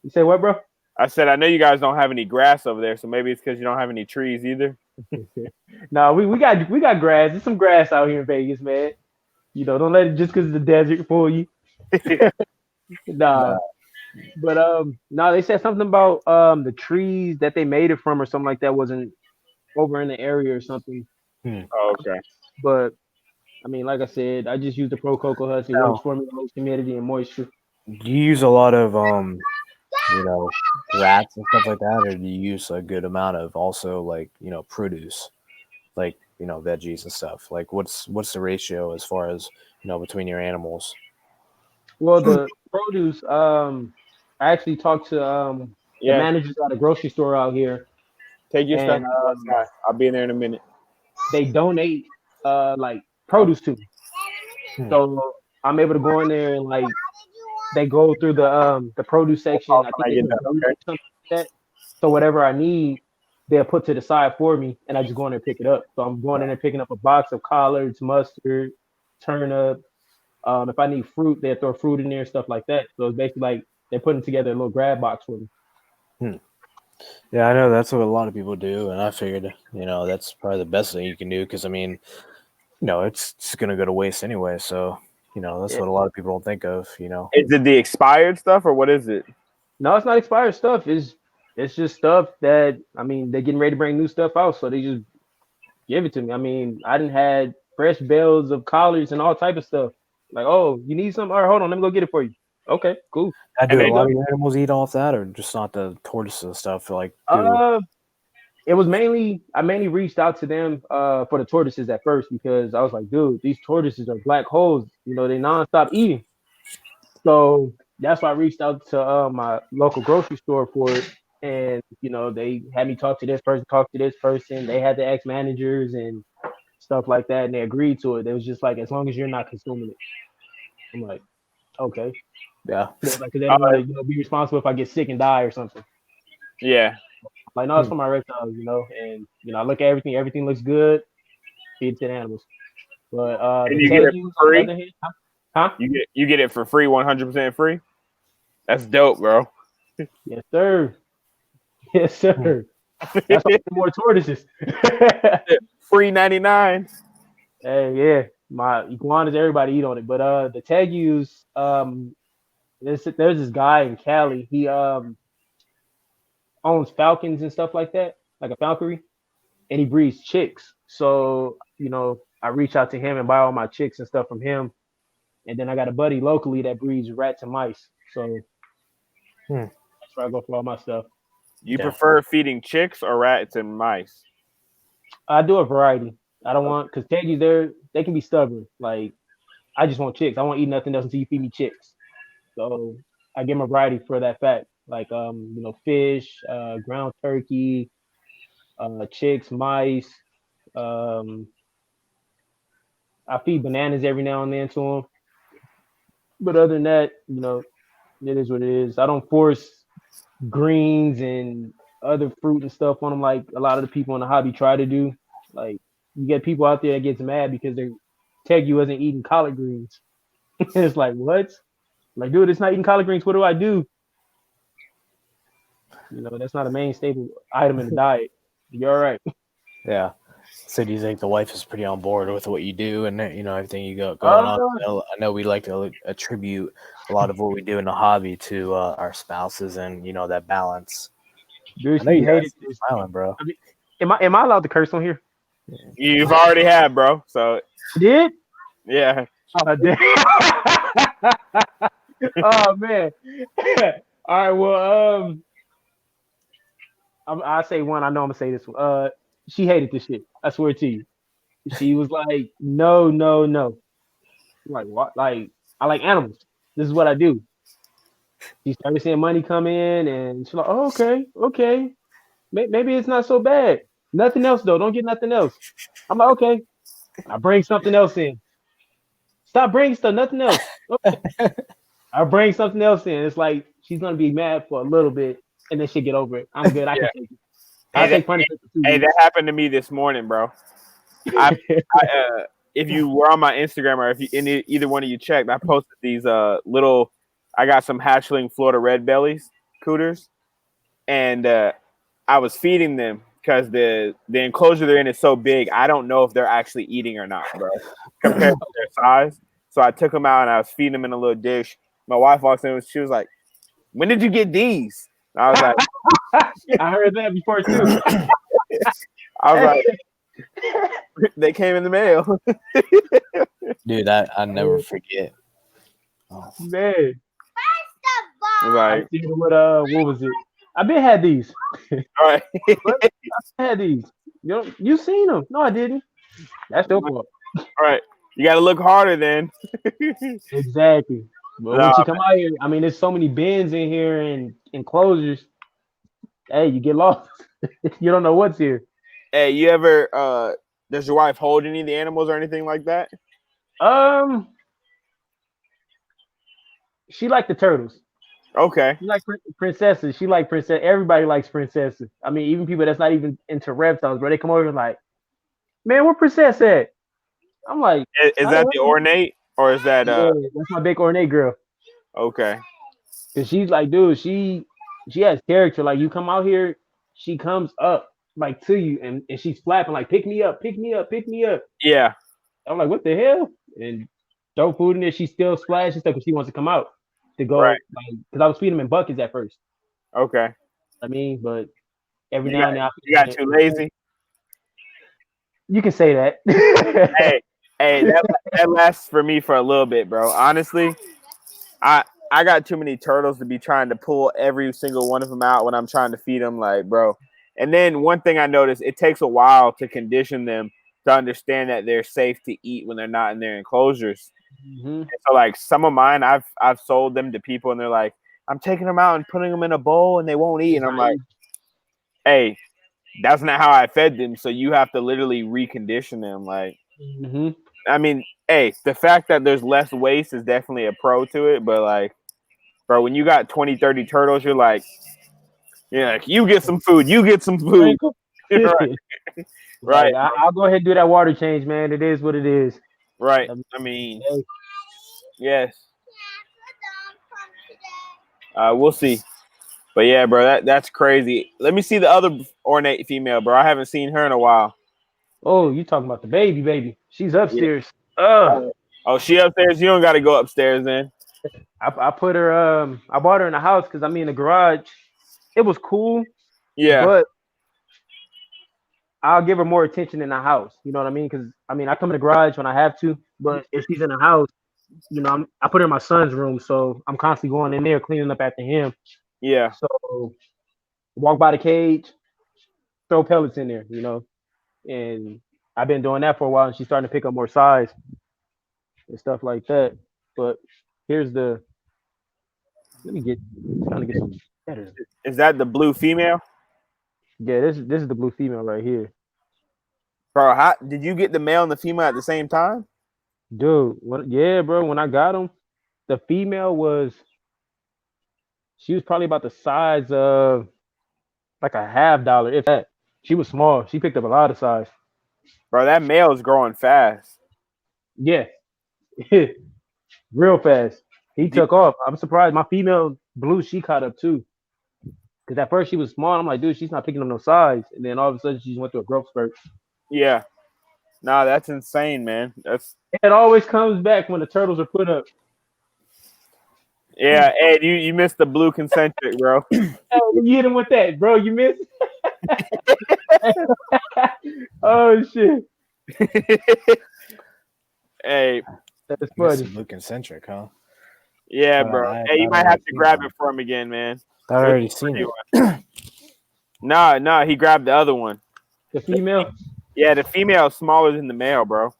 You say what, bro? I said I know you guys don't have any grass over there, so maybe it's because you don't have any trees either. No, we got grass. There's some grass out here in Vegas, man. Don't let it just because it's the desert fool you. Nah, No. but no, they said something about the trees that they made it from or something like that wasn't over in the area or something. Hmm. Oh, okay. But I mean, like I said, I just use the Pro Cocoa Husk. It works Now, for me, holds humidity and moisture. do you use a lot of rats and stuff like that, or do you use a good amount of also like produce, like veggies and stuff? Like what's the ratio as far as between your animals? Well, the produce, I actually talked to the Yeah, managers at a grocery store out here, take your stuff and and go outside. I'll be in there in a minute. they donate like produce to me. Hmm. So I'm able to go in there and like they go through the produce I'll section. call I when think I they get put done. berries Okay. or something like that. So whatever I need, they'll put to the side for me, and I just go in there and pick it up. So I'm going in there picking up a box of collards, mustard, turnip. If I need fruit, they throw fruit in there, stuff like that. So it's basically like they're putting together a little grab box for me. Hmm. Yeah, I know that's what a lot of people do, and I figured that's probably the best thing you can do because I mean it's gonna go to waste anyway. So that's Yeah. what a lot of people don't think of. Is it the expired stuff or what is it? No, it's not expired stuff. It's just stuff that I mean they're getting ready to bring new stuff out, so they just give it to me. I mean, I didn't had fresh bales of collards and all type of stuff. Like, oh, you need some? All right, hold on, let me go get it for you. Okay, cool. I And do a they lot of don't. your animals eat off that, or just not the tortoises and stuff. Like, do Uh, it was I mainly reached out to them for the tortoises at first because I was like, dude, these tortoises are black holes. They nonstop eating. So that's why I reached out to my local grocery store for it. And they had me talk to this person, talk to this person. They had the ex managers and stuff like that, and they agreed to it. It was just like as long as you're not consuming it. I'm like, okay. yeah. They're like, 'cause they Uh, don't want to be responsible if I get sick and die or something. yeah. Like, no, it's for my reptiles, and I look at everything. Everything looks good. Feed it to the animals. But And the you get it tegus, for on the free. other hand, huh? You get it for free, 100% free. That's dope, bro. Yes, sir. Yes, sir. That's why I get more tortoises. Free 99. Hey, yeah, my iguanas, everybody eat on it. But the tegus, there's this guy in Cali. He owns falcons and stuff like that, like a falconry, and he breeds chicks. So I reach out to him and buy all my chicks and stuff from him. And then I got a buddy locally that breeds rats and mice. So Hmm. that's where I go for all my stuff. You Yeah. prefer feeding chicks or rats and mice? I do a variety. I don't want because tegus they can be stubborn. Like I just want chicks. I won't eat nothing else until you feed me chicks. So I give them a variety for that fact. Like fish, ground turkey, chicks, mice. Um, I feed bananas every now and then to them. But other than that, it is what it is. I don't force greens and other fruit and stuff on them like a lot of the people in the hobby try to do. Like you get people out there that gets mad because they tag you wasn't eating collard greens. It's like what? Like, dude, it's not eating collard greens. What do I do? That's not a main staple item in the diet. You're all right. Yeah. So do you think the wife is pretty on board with what you do and everything you got going Uh, on? I know we like to attribute a lot of what we do in the hobby to our spouses and that balance. dude, I know she you guys hated this. smiling, bro. I mean, am I allowed to curse on here? You've already had, bro. So I did? yeah. Oh, damn. Oh man. All right. Well, I say one. I know I'm gonna say this one. She hated this shit. I swear to you. She was like, no, no, no. I'm like, what? Like, I like animals. This is what I do. She started seeing money come in, and she's like, oh, okay, okay. Maybe it's not so bad. Nothing else though. Don't get nothing else. I'm like, okay. I bring something else in. Stop bringing stuff. Nothing else. Okay. I bring something else in. It's like she's gonna be mad for a little bit, and then she'll get over it. I'm good. I Yeah. can take it. I take punishment for 2 Hey, weeks. that happened to me this morning, bro. If you were on my Instagram or if you either one of you checked, I posted these little. I got some hatchling Florida red bellies cooters, and I was feeding them because the enclosure they're in is so big. I don't know if they're actually eating or not, bro, compared to their size. So I took them out and I was feeding them in a little dish. My wife walks in and she was like, "When did you get these?" And I was like, I heard that before too. "I was like, they came in the mail." Dude, I never forget. Oh. Man, I was I like, seen it with what was it? I been had these. all right. I had these. You seen them? No, I didn't. That's your fault. All right. You got to look harder then. Exactly. But when Nah, you come out here, I mean, there's so many bins in here and enclosures. Hey, you get lost. You don't know what's here. hey, you ever does your wife hold any of the animals or anything like that? She liked the turtles. Okay. She like princesses. She like princess. Everybody likes princesses. I mean, even people that's not even into reptiles, bro. They come over and like, man, where princess at? I'm like, Is that the ornate or is that yeah, that's my big ornate girl. okay? Cause she's like, dude, she has character. Like you come out here, she comes up like to you and she's flapping like, pick me up, pick me up, pick me up. Yeah. I'm like, what the hell? And throw food in there. She still splashes stuff because she wants to come out to go. Right. Like, because I was feeding them in buckets at first. Okay. I mean, but every You now and then you got too lazy. You can say that. Hey, that lasts for me for a little bit, bro. Honestly, I got too many turtles to be trying to pull every single one of them out when I'm trying to feed them, like, bro. And then one thing I noticed, it takes a while to condition them to understand that they're safe to eat when they're not in their enclosures. Mm-hmm. So, like, some of mine, I've sold them to people, and they're like, I'm taking them out and putting them in a bowl, and they won't eat. And I'm like, hey, that's not how I fed them. So you have to literally recondition them. Like, mm-hmm. I mean, hey, the fact that there's less waste is definitely a pro to it. But like, bro, when you got 20, 30 turtles, you're like, you get some food. You get some food. Right. Right. Like, I'll go ahead and do that water change, man. It is what it is. Right. I mean, yes. We'll see. But yeah, bro, that's crazy. Let me see the other ornate female, bro. I haven't seen her in a while. Oh, you talking about the baby? She's upstairs. Yeah. Oh, she upstairs. You don't got to go upstairs then. I put her. I bought her in the house because I mean the garage. It was cool. Yeah. But I'll give her more attention in the house. You know what I mean? Because I mean I come in the garage when I have to, but if she's in the house, you know, I put her in my son's room, so I'm constantly going in there cleaning up after him. Yeah. So walk by the cage, throw pellets in there, you know, and I've been doing that for a while, and she's starting to pick up more size and stuff like that. But here's the. I'm trying to get some better. Is that the blue female? Yeah, this is the blue female right here. Bro, how did you get the male and the female at the same time? Dude, yeah, bro. When I got them, the female she was probably about the size of like a $50, if that. She was small. She picked up a lot of size. Bro, that male is growing fast. Yeah. Real fast. He took off. I'm surprised. My female blue, she caught up too. Because at first she was small. I'm like, dude, she's not picking up no size. And then all of a sudden she just went through a growth spurt. Yeah. Nah, that's insane, man. It always comes back when the turtles are put up. Yeah, Ed, you missed the blue concentric, bro. Hey, you hit him with that, bro. You missed. Oh shit. Hey, that's funny. Blue concentric, huh? Yeah, bro. Hey, you might have to grab it for him again, man. I already seen it. Nah, he grabbed the other one. The female. Yeah, the female is smaller than the male, bro.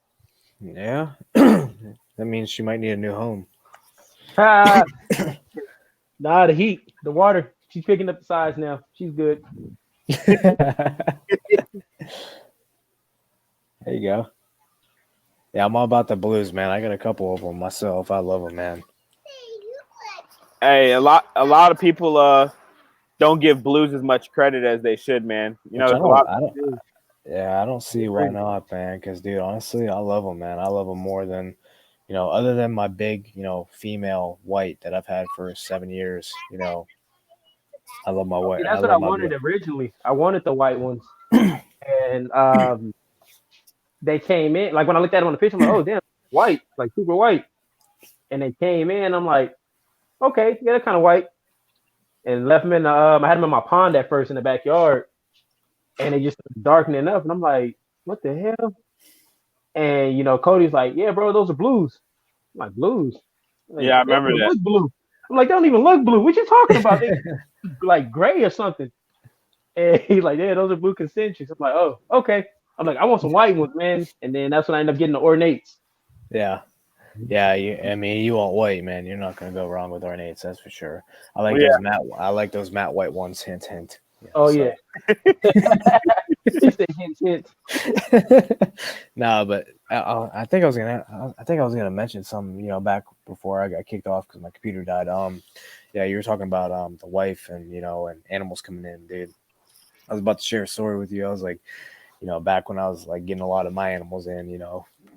Yeah, that means she might need a new home. Ah, nah, the heat, the water. She's picking up the size now. She's good. There you go. Yeah, I'm all about the blues, man. I got a couple of them myself. I love them, man. Hey, a lot of people don't give blues as much credit as they should, man. You know, Which there's a lot. I don't see why not, man. Because, dude, honestly, I love them, man. I love them more than, other than my big, female white that I've had for 7 years. I love my white. See, I that's what I love my wanted blue. originally. I wanted the white ones, and they came in. Like when I looked at them on the picture, I'm like, oh damn, white, like super white. And they came in. I'm like, okay, yeah, they're kind of white. And left them in the. I had them in my pond at first in the backyard, and they just started darkening up. And I'm like, what the hell? And Cody's like, yeah, bro, those are blues. I'm like, blues? Like, Yeah, I they don't remember even that. look blue. I'm like, they don't even look blue. What you talking about? They like gray or something. And he's like, yeah, those are blue concentrics. I'm like, oh, okay. I'm like, I want some white ones, man. And then that's when I end up getting the ornates. Yeah. Yeah, you want white, man. You're not gonna go wrong with ornates, that's for sure. I like Well, those matte white ones. Hint, hint. Oh so. yeah. He said hint, hint. No, but I think I was gonna mention something, back before I got kicked off because my computer died. Yeah, you were talking about the wife and and animals coming in, dude. I was about to share a story with you. I was like, back when I was like getting a lot of my animals in,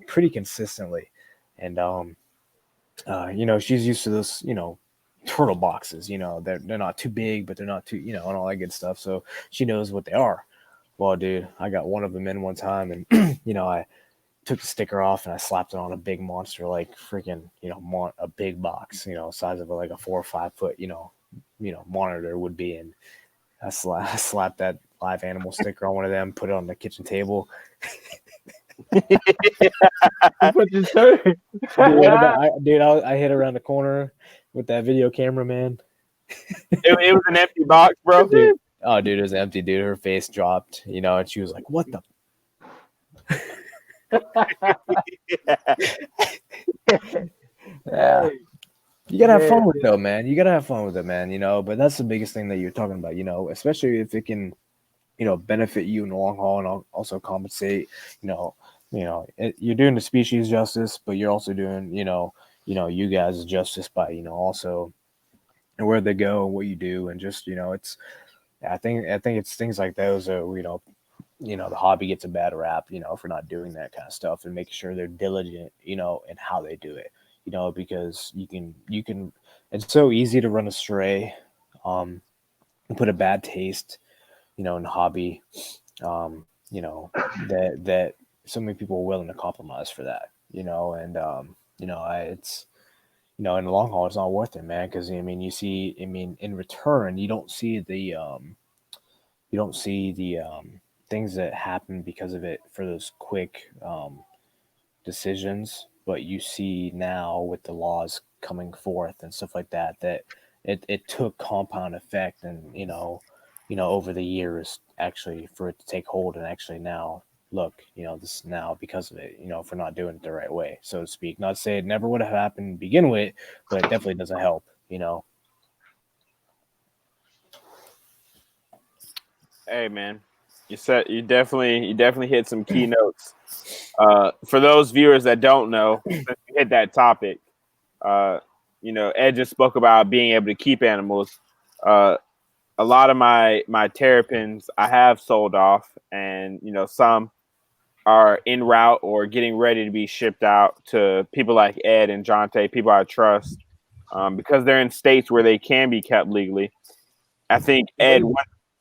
pretty consistently, and she's used to this, turtle boxes. They're not too big, but they're not too, and all that good stuff. So she knows what they are. Well, dude, I got one of them in one time, and I took the sticker off and I slapped it on a big monster, like freaking, a big box, size of like a 4 or 5 foot, monitor would be. And I slapped that live animal sticker on one of them, put it on the kitchen table. Put this turn. I hit around the corner with that video camera, man. it was an empty box, bro. Dude, it was empty, dude. Her face dropped, and she was like, "What the?" Yeah. You gotta have fun with it, though, man. You gotta have fun with it, man. But that's the biggest thing that you're talking about. Especially if it can, benefit you in the long haul and also compensate. You're doing the species justice, but you're also doing, you guys justice by, also where they go and what you do, and just, it's. I think it's things like those that the hobby gets a bad rap, for not doing that kind of stuff and making sure they're diligent, in how they do it, because you can. It's so easy to run astray, and put a bad taste, in the hobby, that so many people are willing to compromise for that, and it's. In the long haul, it's not worth it, man. Because in return, you don't see the things that happen because of it for those quick decisions. But you see now with the laws coming forth and stuff like that, that it took compound effect and over the years actually for it to take hold, and actually now look, this now because of it, for not doing it the right way, so to speak. Not to say it never would have happened to begin with, but it definitely doesn't help, Hey, man, you definitely hit some key notes. For those viewers that don't know, since we hit that topic, Ed just spoke about being able to keep animals. A lot of my terrapins I have sold off, and some are en route or getting ready to be shipped out to people like Ed and Jontae, people I trust, because they're in states where they can be kept legally. I think, Ed,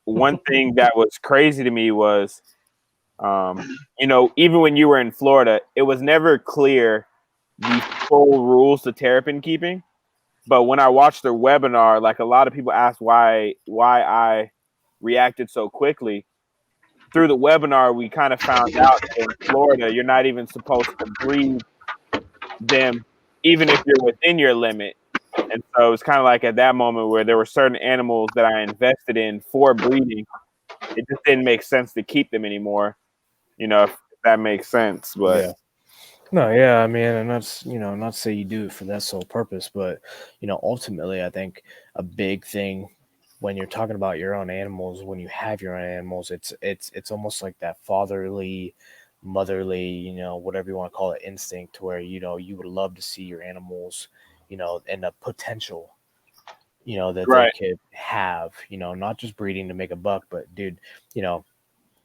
one thing that was crazy to me was, even when you were in Florida, it was never clear the full rules to terrapin keeping. But when I watched their webinar, like a lot of people asked why I reacted so quickly. Through the webinar, we kind of found out that in Florida, you're not even supposed to breed them, even if you're within your limit. And so it was kind of like at that moment where there were certain animals that I invested in for breeding it just didn't make sense to keep them anymore. If that makes sense. But Yeah. No, yeah, I mean, and that's, not to say you do it for that sole purpose, but, ultimately, I think a big thing when you're talking about your own animals, when you have your own animals, it's almost like that fatherly, motherly, whatever you want to call it, instinct, to where, you would love to see your animals, and the potential, that they right, could have, not just breeding to make a buck, but dude,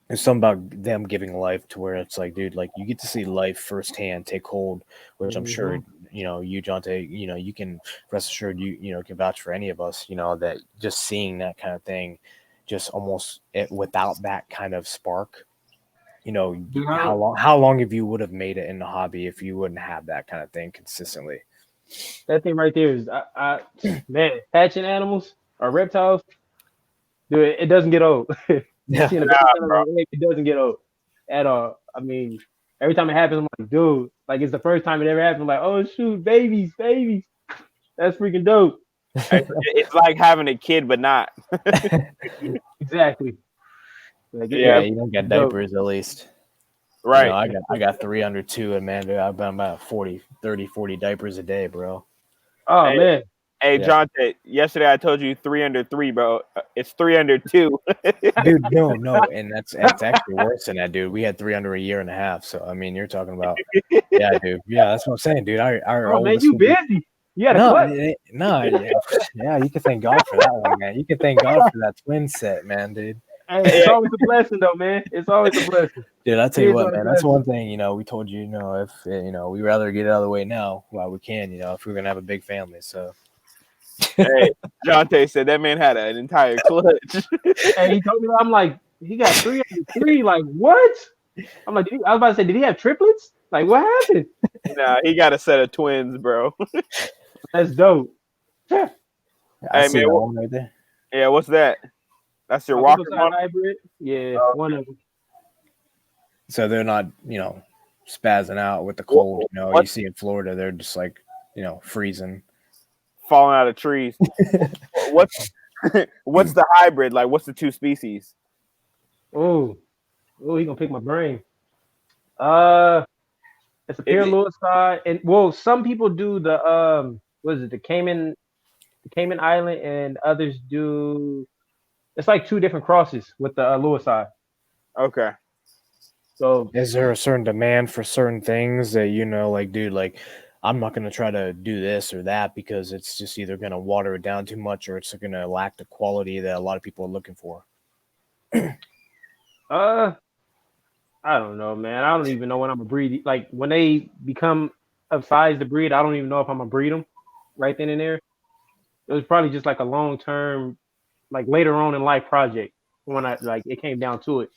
there's something about them giving life to where it's like, dude, like you get to see life firsthand take hold, which I'm sure, you, Jontae, you can rest assured, can vouch for any of us, that just seeing that kind of thing, just almost without that kind of spark, Dude, how long if you would have made it in the hobby if you wouldn't have that kind of thing consistently. that thing right there is, man, hatching animals or reptiles, dude, it doesn't get old. Yeah. Seeing a baby cell on the egg, it doesn't get old at all. I mean, every time it happens, I'm like, dude, like it's the first time it ever happened. I'm like, oh shoot, babies, that's freaking dope. it's like having a kid, but not. Exactly. Like Yeah, it's you don't get dope. diapers at least. Right. I got 3 under 2, and man, dude, I've been about 40 diapers a day, bro. Oh Hey, man, hey, Yeah. Jontae, yesterday I told you 3 under 3, bro. It's 3 under 2. Dude, no, and it's actually worse than that, dude. We had 3 under a year and a half, so I mean, you're talking about, yeah, dude, yeah, that's what I'm saying, dude. Our oh man, oldest you will be, busy? You had a no, clutch. no, yeah, you can thank God for that one, man. You can thank God for that twin set, man, dude. Hey, it's always a blessing though, man. It's always a blessing. Dude, I tell you Kids what, are a man, that's blessing. one thing, we told you, if we rather get it out of the way now while we can, if we're gonna have a big family, so. Hey, Jontae said that man had an entire clutch. Hey, he told me, I'm like, he got 303. Like what? I'm like, I was about to say, did he have triplets? Like what happened? Nah, he got a set of twins, bro. That's dope. I Hey, see man, that one right there. yeah, what's that? That's your My walker Eagleside one? hybrid. Yeah, Oh, one of them. So they're not, spazzing out with the What, cold. You what see in Florida, they're just like, freezing. falling out of trees? What's what's the hybrid? Like, what's the two species? Oh, he gonna pick my brain. Uh, it's a Is pure it Lewis side, and well, some people do the what is it? The Cayman Island, and others do. It's like two different crosses with the Lewis side. okay? So Is there a certain demand for certain things that, like, dude, like, I'm not going to try to do this or that because it's just either going to water it down too much or it's going to lack the quality that a lot of people are looking for? uh, I don't know, man. I don't even know when I'm gonna breed. Like when they become of size to breed, I don't even know if I'm gonna breed them right then and there. It was probably just like a long term, like later on in life project when I like it came down to it.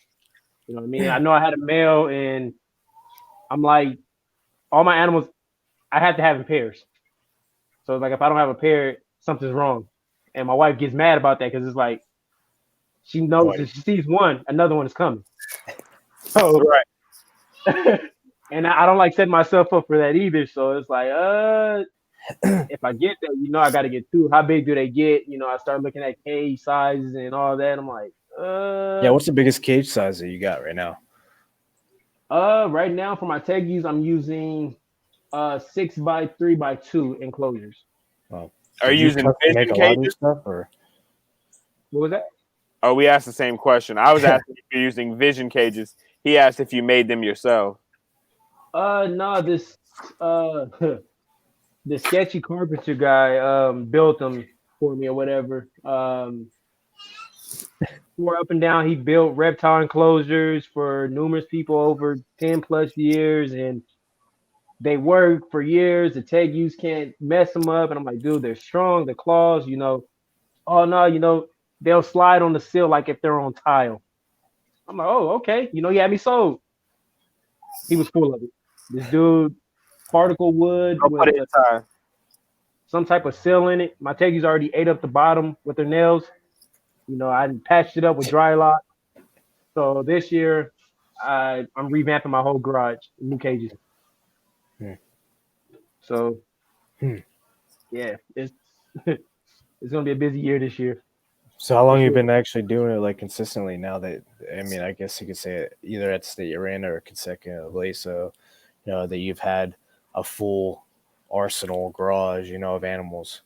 You know what I mean? I know I had a male, and I'm like, all my animals, I have to have in pairs. So it's like if I don't have a pair, something's wrong. And my wife gets mad about that because it's like she knows What? if she sees one, another one is coming. So Right. and I don't like setting myself up for that either. So it's like, if I get that, I got to get two. How big do they get? I start looking at cage sizes and all that. I'm like, Yeah, what's the biggest cage size that you got right now? right now for my tegus, I'm using 6x3x2 enclosures. Well, Are did you you using custom make vision a lot of your cages? stuff, or? What was that? Oh, we asked the same question. I was asking if you're using vision cages. He asked if you made them yourself. No, this uh, the sketchy carpenter guy built them for me or whatever. Tore up and down. He built reptile enclosures for numerous people over 10 plus years, and they work for years. The tegus can't mess them up. And I'm like, dude, they're strong. The claws, oh no, they'll slide on the sill like if they're on tile. I'm like, oh, okay. He had me sold. He was full of it. This dude, particle wood I'll put with it inside. some type of seal in it. My tegus already ate up the bottom with their nails. I patched it up with dry lock. So this year, I'm revamping my whole garage, new cages. Hmm. So Hmm. yeah, it's it's gonna be a busy year this year. So how long For you sure. been actually doing it like consistently now that I mean I guess you could say it either at the state you're in or consecutively, so that you've had a full arsenal garage, of animals.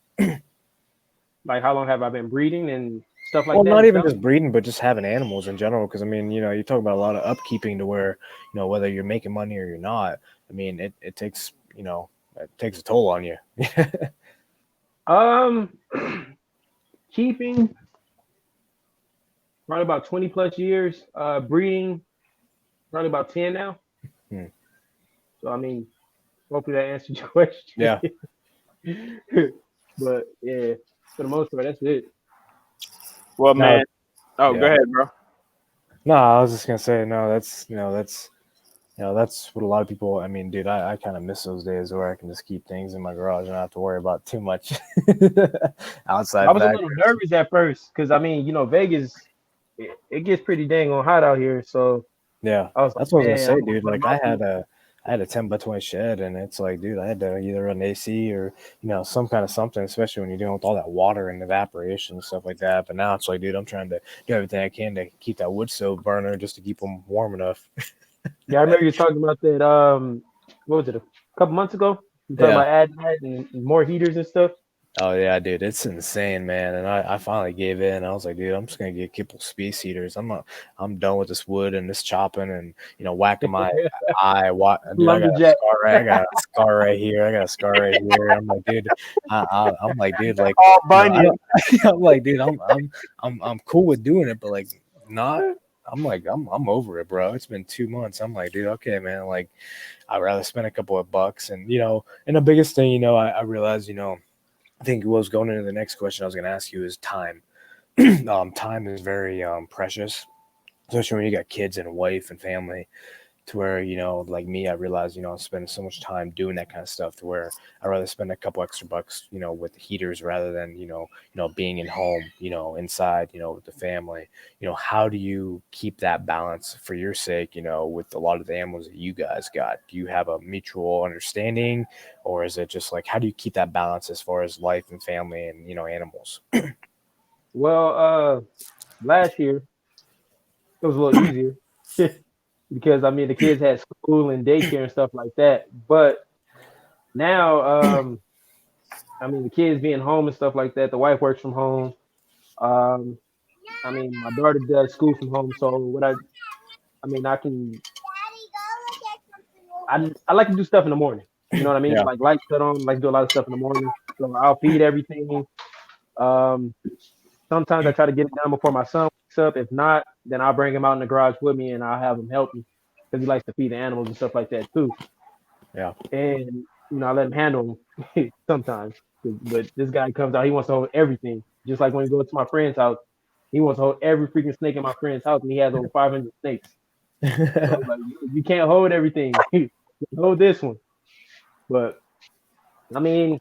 Like how long have I been breeding and stuff like Well, that not and even selling? just breeding, but just having animals in general. Because I mean, you talk about a lot of upkeeping to where, whether you're making money or you're not. I mean, it takes, it takes a toll on you. Um, keeping probably about 20 plus years. Breeding probably about 10 now. Hmm. So I mean, hopefully that answered your question. Yeah. But yeah, for the most part, that's it. Well, No. man. Oh, go Yeah. ahead, bro. No, I was just gonna say no. That's what a lot of people. I mean, dude, I kind of miss those days where I can just keep things in my garage and not have to worry about too much I outside was a little factors. nervous at first because I mean, Vegas, it gets pretty dang on hot out here. So Yeah, I was like, that's what I was gonna man, say, I'm gonna dude. put them Like out there. I had a 10 by 20 shed, and it's like, dude, I had to either run AC or some kind of something, especially when you're dealing with all that water and evaporation and stuff like that. But now it's like, dude, I'm trying to do everything I can to keep that wood stove burner just to keep them warm enough. Yeah, I remember you talking about that. What was it? A couple months ago? You talking Yeah. about adding that and more heaters and stuff. Oh yeah, dude, it's insane, man. And I finally gave in. I was like, dude, I'm just gonna get a couple space heaters. I'm done with this wood and this chopping and whacking my eye. What, dude? I got a Lumberjack. scar. I got a scar right here. I got a scar right here. I'm like, dude, I'm like, dude, like, All I bunion. don't, I'm like, dude, I'm cool with doing it, but like, not. I'm like, I'm over it, bro. It's been 2 months. I'm like, dude, okay, man. Like, I'd rather spend a couple of bucks, and and the biggest thing, I realized, I think what was going into the next question I was going to ask you is time. Time is very precious, especially when you got kids and a wife and family. To where like me, I realized I'm spending so much time doing that kind of stuff. To where I'd rather spend a couple extra bucks, with the heaters rather than being in home, inside, with the family. How do you keep that balance for your sake? With a lot of the animals that you guys got, do you have a mutual understanding, or is it just like how do you keep that balance as far as life and family and animals? Well, last year it was a little easier because I mean the kids had school and daycare and stuff like that. But now, I mean the kids being home and stuff like that. The wife works from home. Um, I mean my daughter does school from home. So I mean I can I like to do stuff in the morning. You know what I mean? Yeah. Like lights cut on, like do a lot of stuff in the morning. So I'll feed everything. Um, Sometimes I try to get it done before my son wakes up. If not, then I'll bring him out in the garage with me and I'll have him help me because he likes to feed the animals and stuff like that too. Yeah. And I let him handle them sometimes. But this guy comes out, he wants to hold everything. Just like when we go to my friend's house, he wants to hold every freaking snake in my friend's house, and he has over 500 snakes. So like, you can't hold everything. Hold this one. But I mean,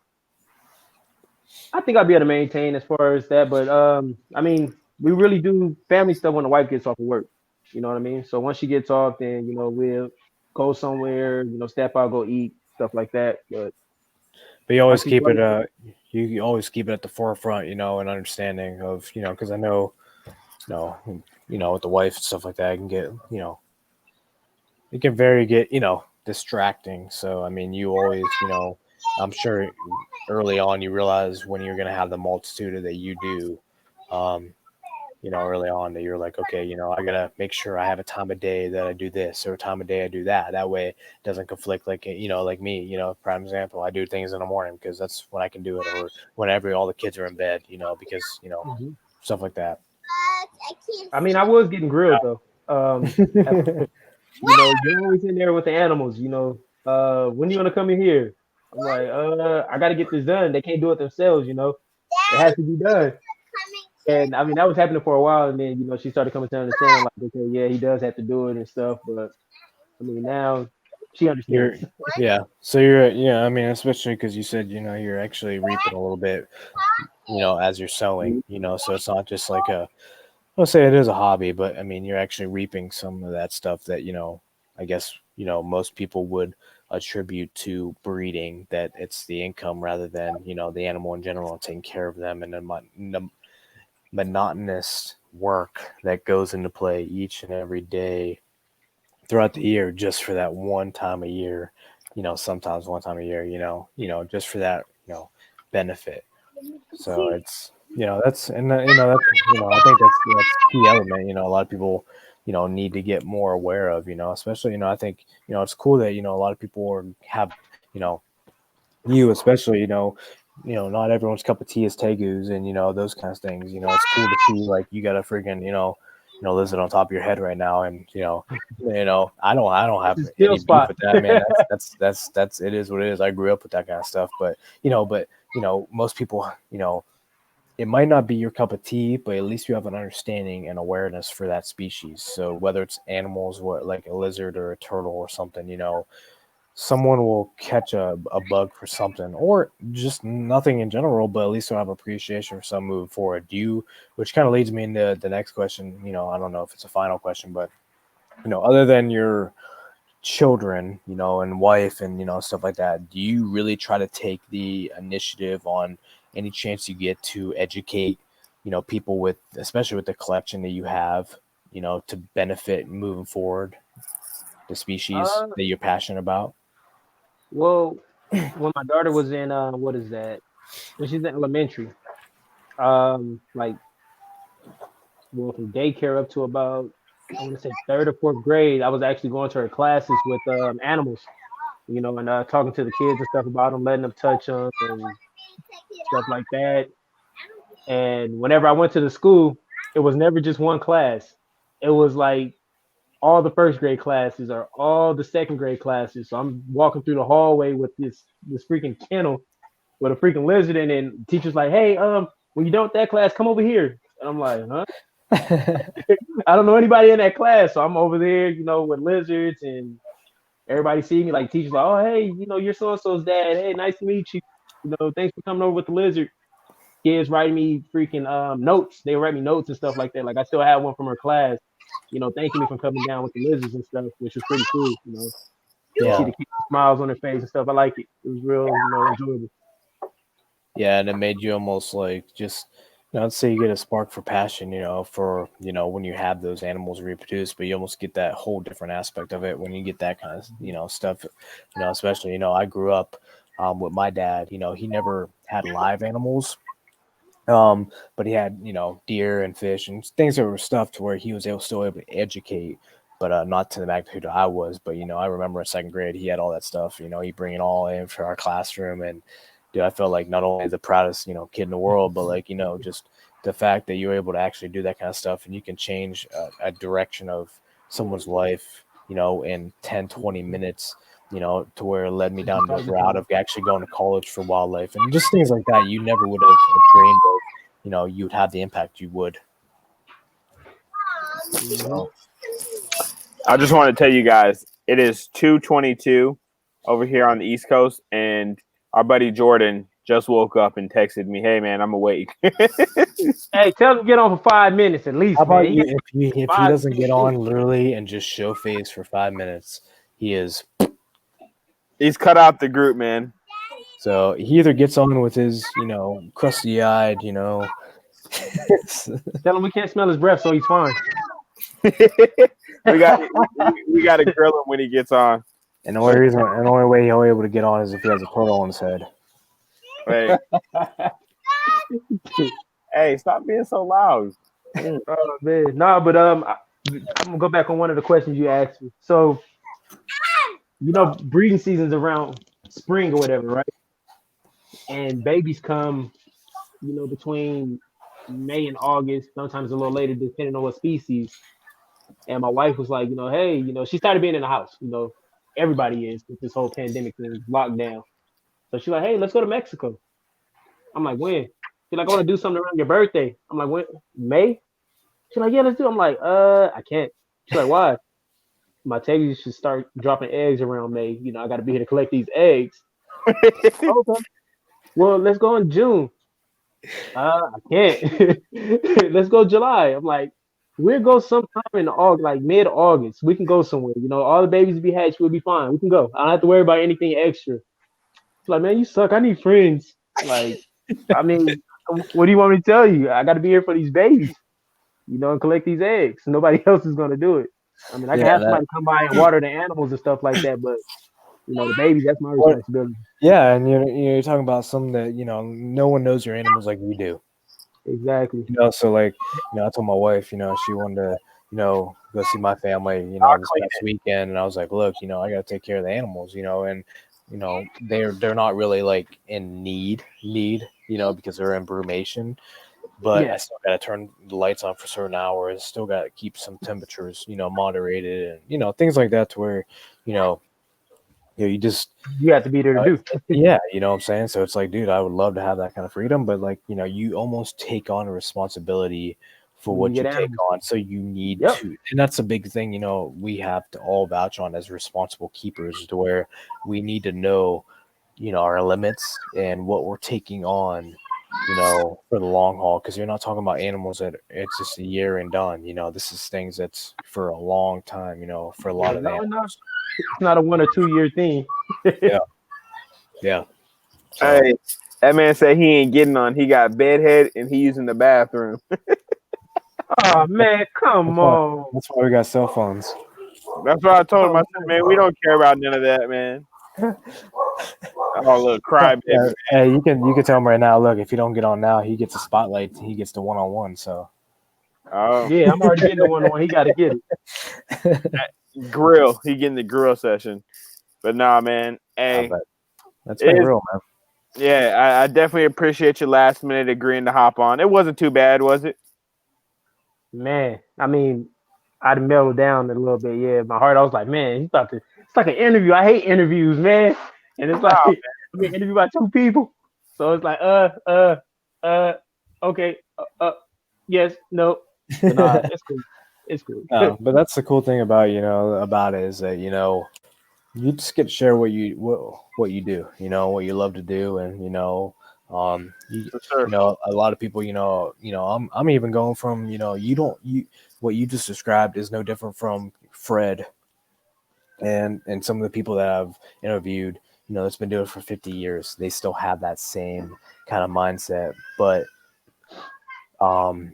I think I'll be able to maintain as far as that. But I mean, we really do family stuff when the wife gets off of work. You know what I mean? So once she gets off, then we'll go somewhere. Step out, go eat, stuff like that. But But you once always she's keep it right there, you always keep it at the forefront, and understanding of, because I know, with the wife and stuff like that, it can get, it can very get, distracting. So I mean, you always, I'm sure early on you realize when you're gonna have the multitude that you do, um, early on that you're like, okay, I gotta make sure I have a time of day that I do this or a time of day I do that. That way it doesn't conflict. Like like me, prime example, I do things in the morning because that's when I can do it, or whenever all the kids are in bed, because mhm. stuff like that. I mean, I was getting grilled though. At first, you're always in there with the animals. When you gonna come in here? I'm like, I got to get this done. They can't do it themselves. It has to be done. And I mean, that was happening for a while, and then she started coming to understand, like, okay, yeah, he does have to do it and stuff. But I mean, now she You're, understands. yeah. So you're, yeah. I mean, especially because you said, you're actually reaping a little bit, as you're sowing, so it's not just like I'll say it is a hobby, but I mean, you're actually reaping some of that stuff that, I guess, most people would attribute to breeding, that it's the income rather than, the animal in general and taking care of them. And then monotonous work that goes into play each and every day throughout the year just for that one time a year, sometimes one time a year, just for that, benefit. So it's, that's, and that's, I think that's key element, a lot of people, need to get more aware of, especially, I think, it's cool that, a lot of people have, you especially, not everyone's cup of tea is tegus and those kinds of things. It's cool to see like you got a freaking lizard on top of your head right now, and I don't have Still any beef spot. with that, man. That's it is what it is. I grew up with that kind of stuff, but most people, it might not be your cup of tea, but at least you have an understanding and awareness for that species. So whether it's animals, what like a lizard or a turtle or something, someone will catch a bug for something or just nothing in general, but at least they'll have appreciation for some moving forward. Which kind of leads me into the next question. I don't know if it's a final question, but other than your children, and wife and stuff like that, do you really try to take the initiative on any chance you get to educate, people with, especially with the collection that you have, to benefit moving forward the species Uh, that you're passionate about? well, when my daughter was in what is that? When she's in elementary, like from daycare up to about I want to say third or fourth grade, I was actually going to her classes with animals, and talking to the kids and stuff about them, letting them touch them and stuff like that. And whenever I went to the school, it was never just one class. It was like all the first grade classes or all the second grade classes. So I'm walking through the hallway with this freaking kennel with a freaking lizard in it. And teacher's like, hey, when you're done with that class, come over here. And I'm like, huh? I don't know anybody in that class. So I'm over there, with lizards and everybody see me. Like teacher's like, oh, hey, you're so-and-so's dad. Hey, nice to meet you. Thanks for coming over with the lizard. Kids writing me freaking notes. They write me notes and stuff like that. Like I still have one from her class, thanking me for coming down with the lizards and stuff, which was pretty cool. You see Yeah. the kids smiles on their face and stuff. I like it. It was real, enjoyable. Yeah, and it made you almost like just, let's say you get a spark for passion, for, when you have those animals reproduce, but you almost get that whole different aspect of it when you get that kind of, stuff, especially, I grew up with my dad, he never had live animals. But he had, deer and fish and things that were stuffed to where he was still able to educate, but not to the magnitude I was. But, I remember in second grade, he had all that stuff, he'd bring it all in for our classroom. And dude, I felt like not only the proudest, kid in the world, but like, just the fact that you're able to actually do that kind of stuff and you can change a direction of someone's life, in 10, 20 minutes, to where it led me down the route of actually going to college for wildlife and just things like that. You never would have dreamed of, you would have the impact you would. So, I just want to tell you guys, it is 2:22 over here on the East Coast, and our buddy Jordan just woke up and texted me, "Hey man, I'm awake." Hey, tell him to get on for 5 minutes at least, how about man. you? If he doesn't get on literally and just show face for 5 minutes, he is. He's cut out the group, man. So he either gets on with his, crusty eyed, Tell him we can't smell his breath, so he's fine. we got to grill him when he gets on. And the only way he'll be able to get on is if he has a turtle on his head. Hey, hey, stop being so loud. Oh man, nah, but I'm gonna go back on one of the questions you asked me. So, breeding season's around spring or whatever, right? And babies come, between May and August, sometimes a little later, depending on what species. And my wife was like, hey, she started being in the house. Everybody is with this whole pandemic thing, lockdown. So she's like, hey, let's go to Mexico. I'm like, when? She's like, I want to do something around your birthday. I'm like, when? May? She's like, yeah, let's do it. I'm like, I can't. She's like, why? My tegus should start dropping eggs around May. I got to be here to collect these eggs. Okay. Well, let's go in June. I can't. Let's go July. I'm like, we'll go sometime in August, like mid-August. We can go somewhere. All the babies be hatched. We'll be fine. We can go. I don't have to worry about anything extra. It's like, man, you suck. I need friends. Like, I mean, What do you want me to tell you? I got to be here for these babies, and collect these eggs. Nobody else is gonna do it. I mean, I can Yeah, have that. somebody come by and water the animals and stuff like that, but the babies, that's my What? responsibility. Yeah, and you're talking about something that no one knows your animals like we do. Exactly. So like, I told my wife, she wanted to, go see my family, I'll this clean past weekend, and I was like, look, I got to take care of the animals, and they're not really like in need, because they're in brumation, but I Yeah. still got to turn the lights on for certain hours, still got to keep some temperatures, moderated, and things like that, to where, you just You have to be there to uh, do. yeah, you know what I'm saying? So it's like, dude, I would love to have that kind of freedom, but like, you almost take on a responsibility for When you what get you take animals. on. So you need Yep. to, and that's a big thing, we have to all vouch on as responsible keepers, to where we need to know, our limits and what we're taking on, for the long haul. Cause you're not talking about animals that it's just a year and done. This is things that's for a long time, for a lot Yeah, of no, no, animals. it's not a 1 or 2 year thing. Yeah. Yeah. So Hey, that man said he ain't getting on. He got bedhead and he using the bathroom. Oh man, come that's why on. that's why we got cell phones. That's what I told him. I Come said, man, we don't care about none of that, man. Oh, look, cry Yeah, baby. hey, you can tell him right now. Look, if you don't get on now, he gets a spotlight. He gets the one-on-one. So Oh, Yeah, I'm already getting the 1-on-1. He got to get it. grill. He getting the grill session. But nah, man. I Hey, bet that's been it's real, man. yeah. I definitely appreciate your last minute agreeing to hop on. It wasn't too bad, was it? Man, I mean, I'd mellowed down a little bit. Yeah, my heart, I was like, man, he's about to. It's like an interview. I hate interviews, man. And it's like Oh, I'm being interviewed by 2 people, so it's like, okay, yes, no, but nah, it's cool. It's cool. No, but that's the cool thing about about it, is that you just get to share what you do, what you love to do, and for sure. a lot of people, I'm even going from, what you just described is no different from Fred and some of the people that I've interviewed, that's been doing it for 50 years. They still have that same kind of mindset, um,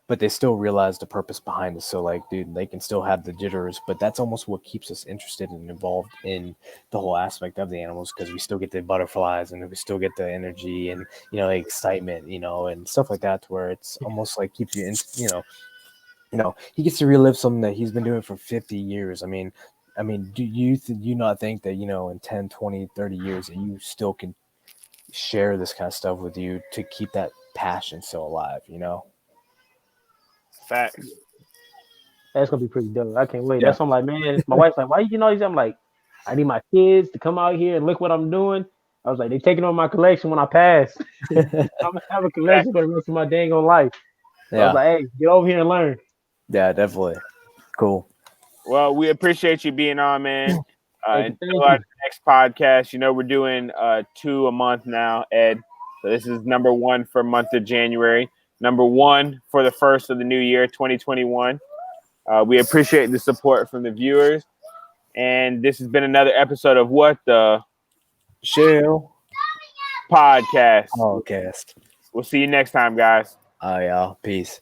but they still realize the purpose behind it. So like, dude, they can still have the jitters, but that's almost what keeps us interested and involved in the whole aspect of the animals, because we still get the butterflies and we still get the energy and excitement, and stuff like that, to where it's almost like keeps you in, he gets to relive something that he's been doing for 50 years. I mean, do you not think that, in 10, 20, 30 years that you still can share this kind of stuff with you to keep that passion still alive? Facts. That's gonna be pretty dope. I can't wait. Yeah. That's why I'm like, man. My wife's like, why you getting all these? I'm like, I need my kids to come out here and look what I'm doing. I was like, they taking on my collection when I pass. I'm gonna have a collection for the rest of my dang on life. So I was Yeah. like, hey, get over here and learn. Yeah, definitely. Cool. Well, we appreciate you being on, man. Thank Until you. our next podcast, we're doing 2 a month now, Ed. So this is number 1 for month of January, number 1 for the first of the new year, 2021. We appreciate the support from the viewers, and this has been another episode of What the Shell Podcast. podcast. We'll see you next time, guys. Oh yeah. Peace.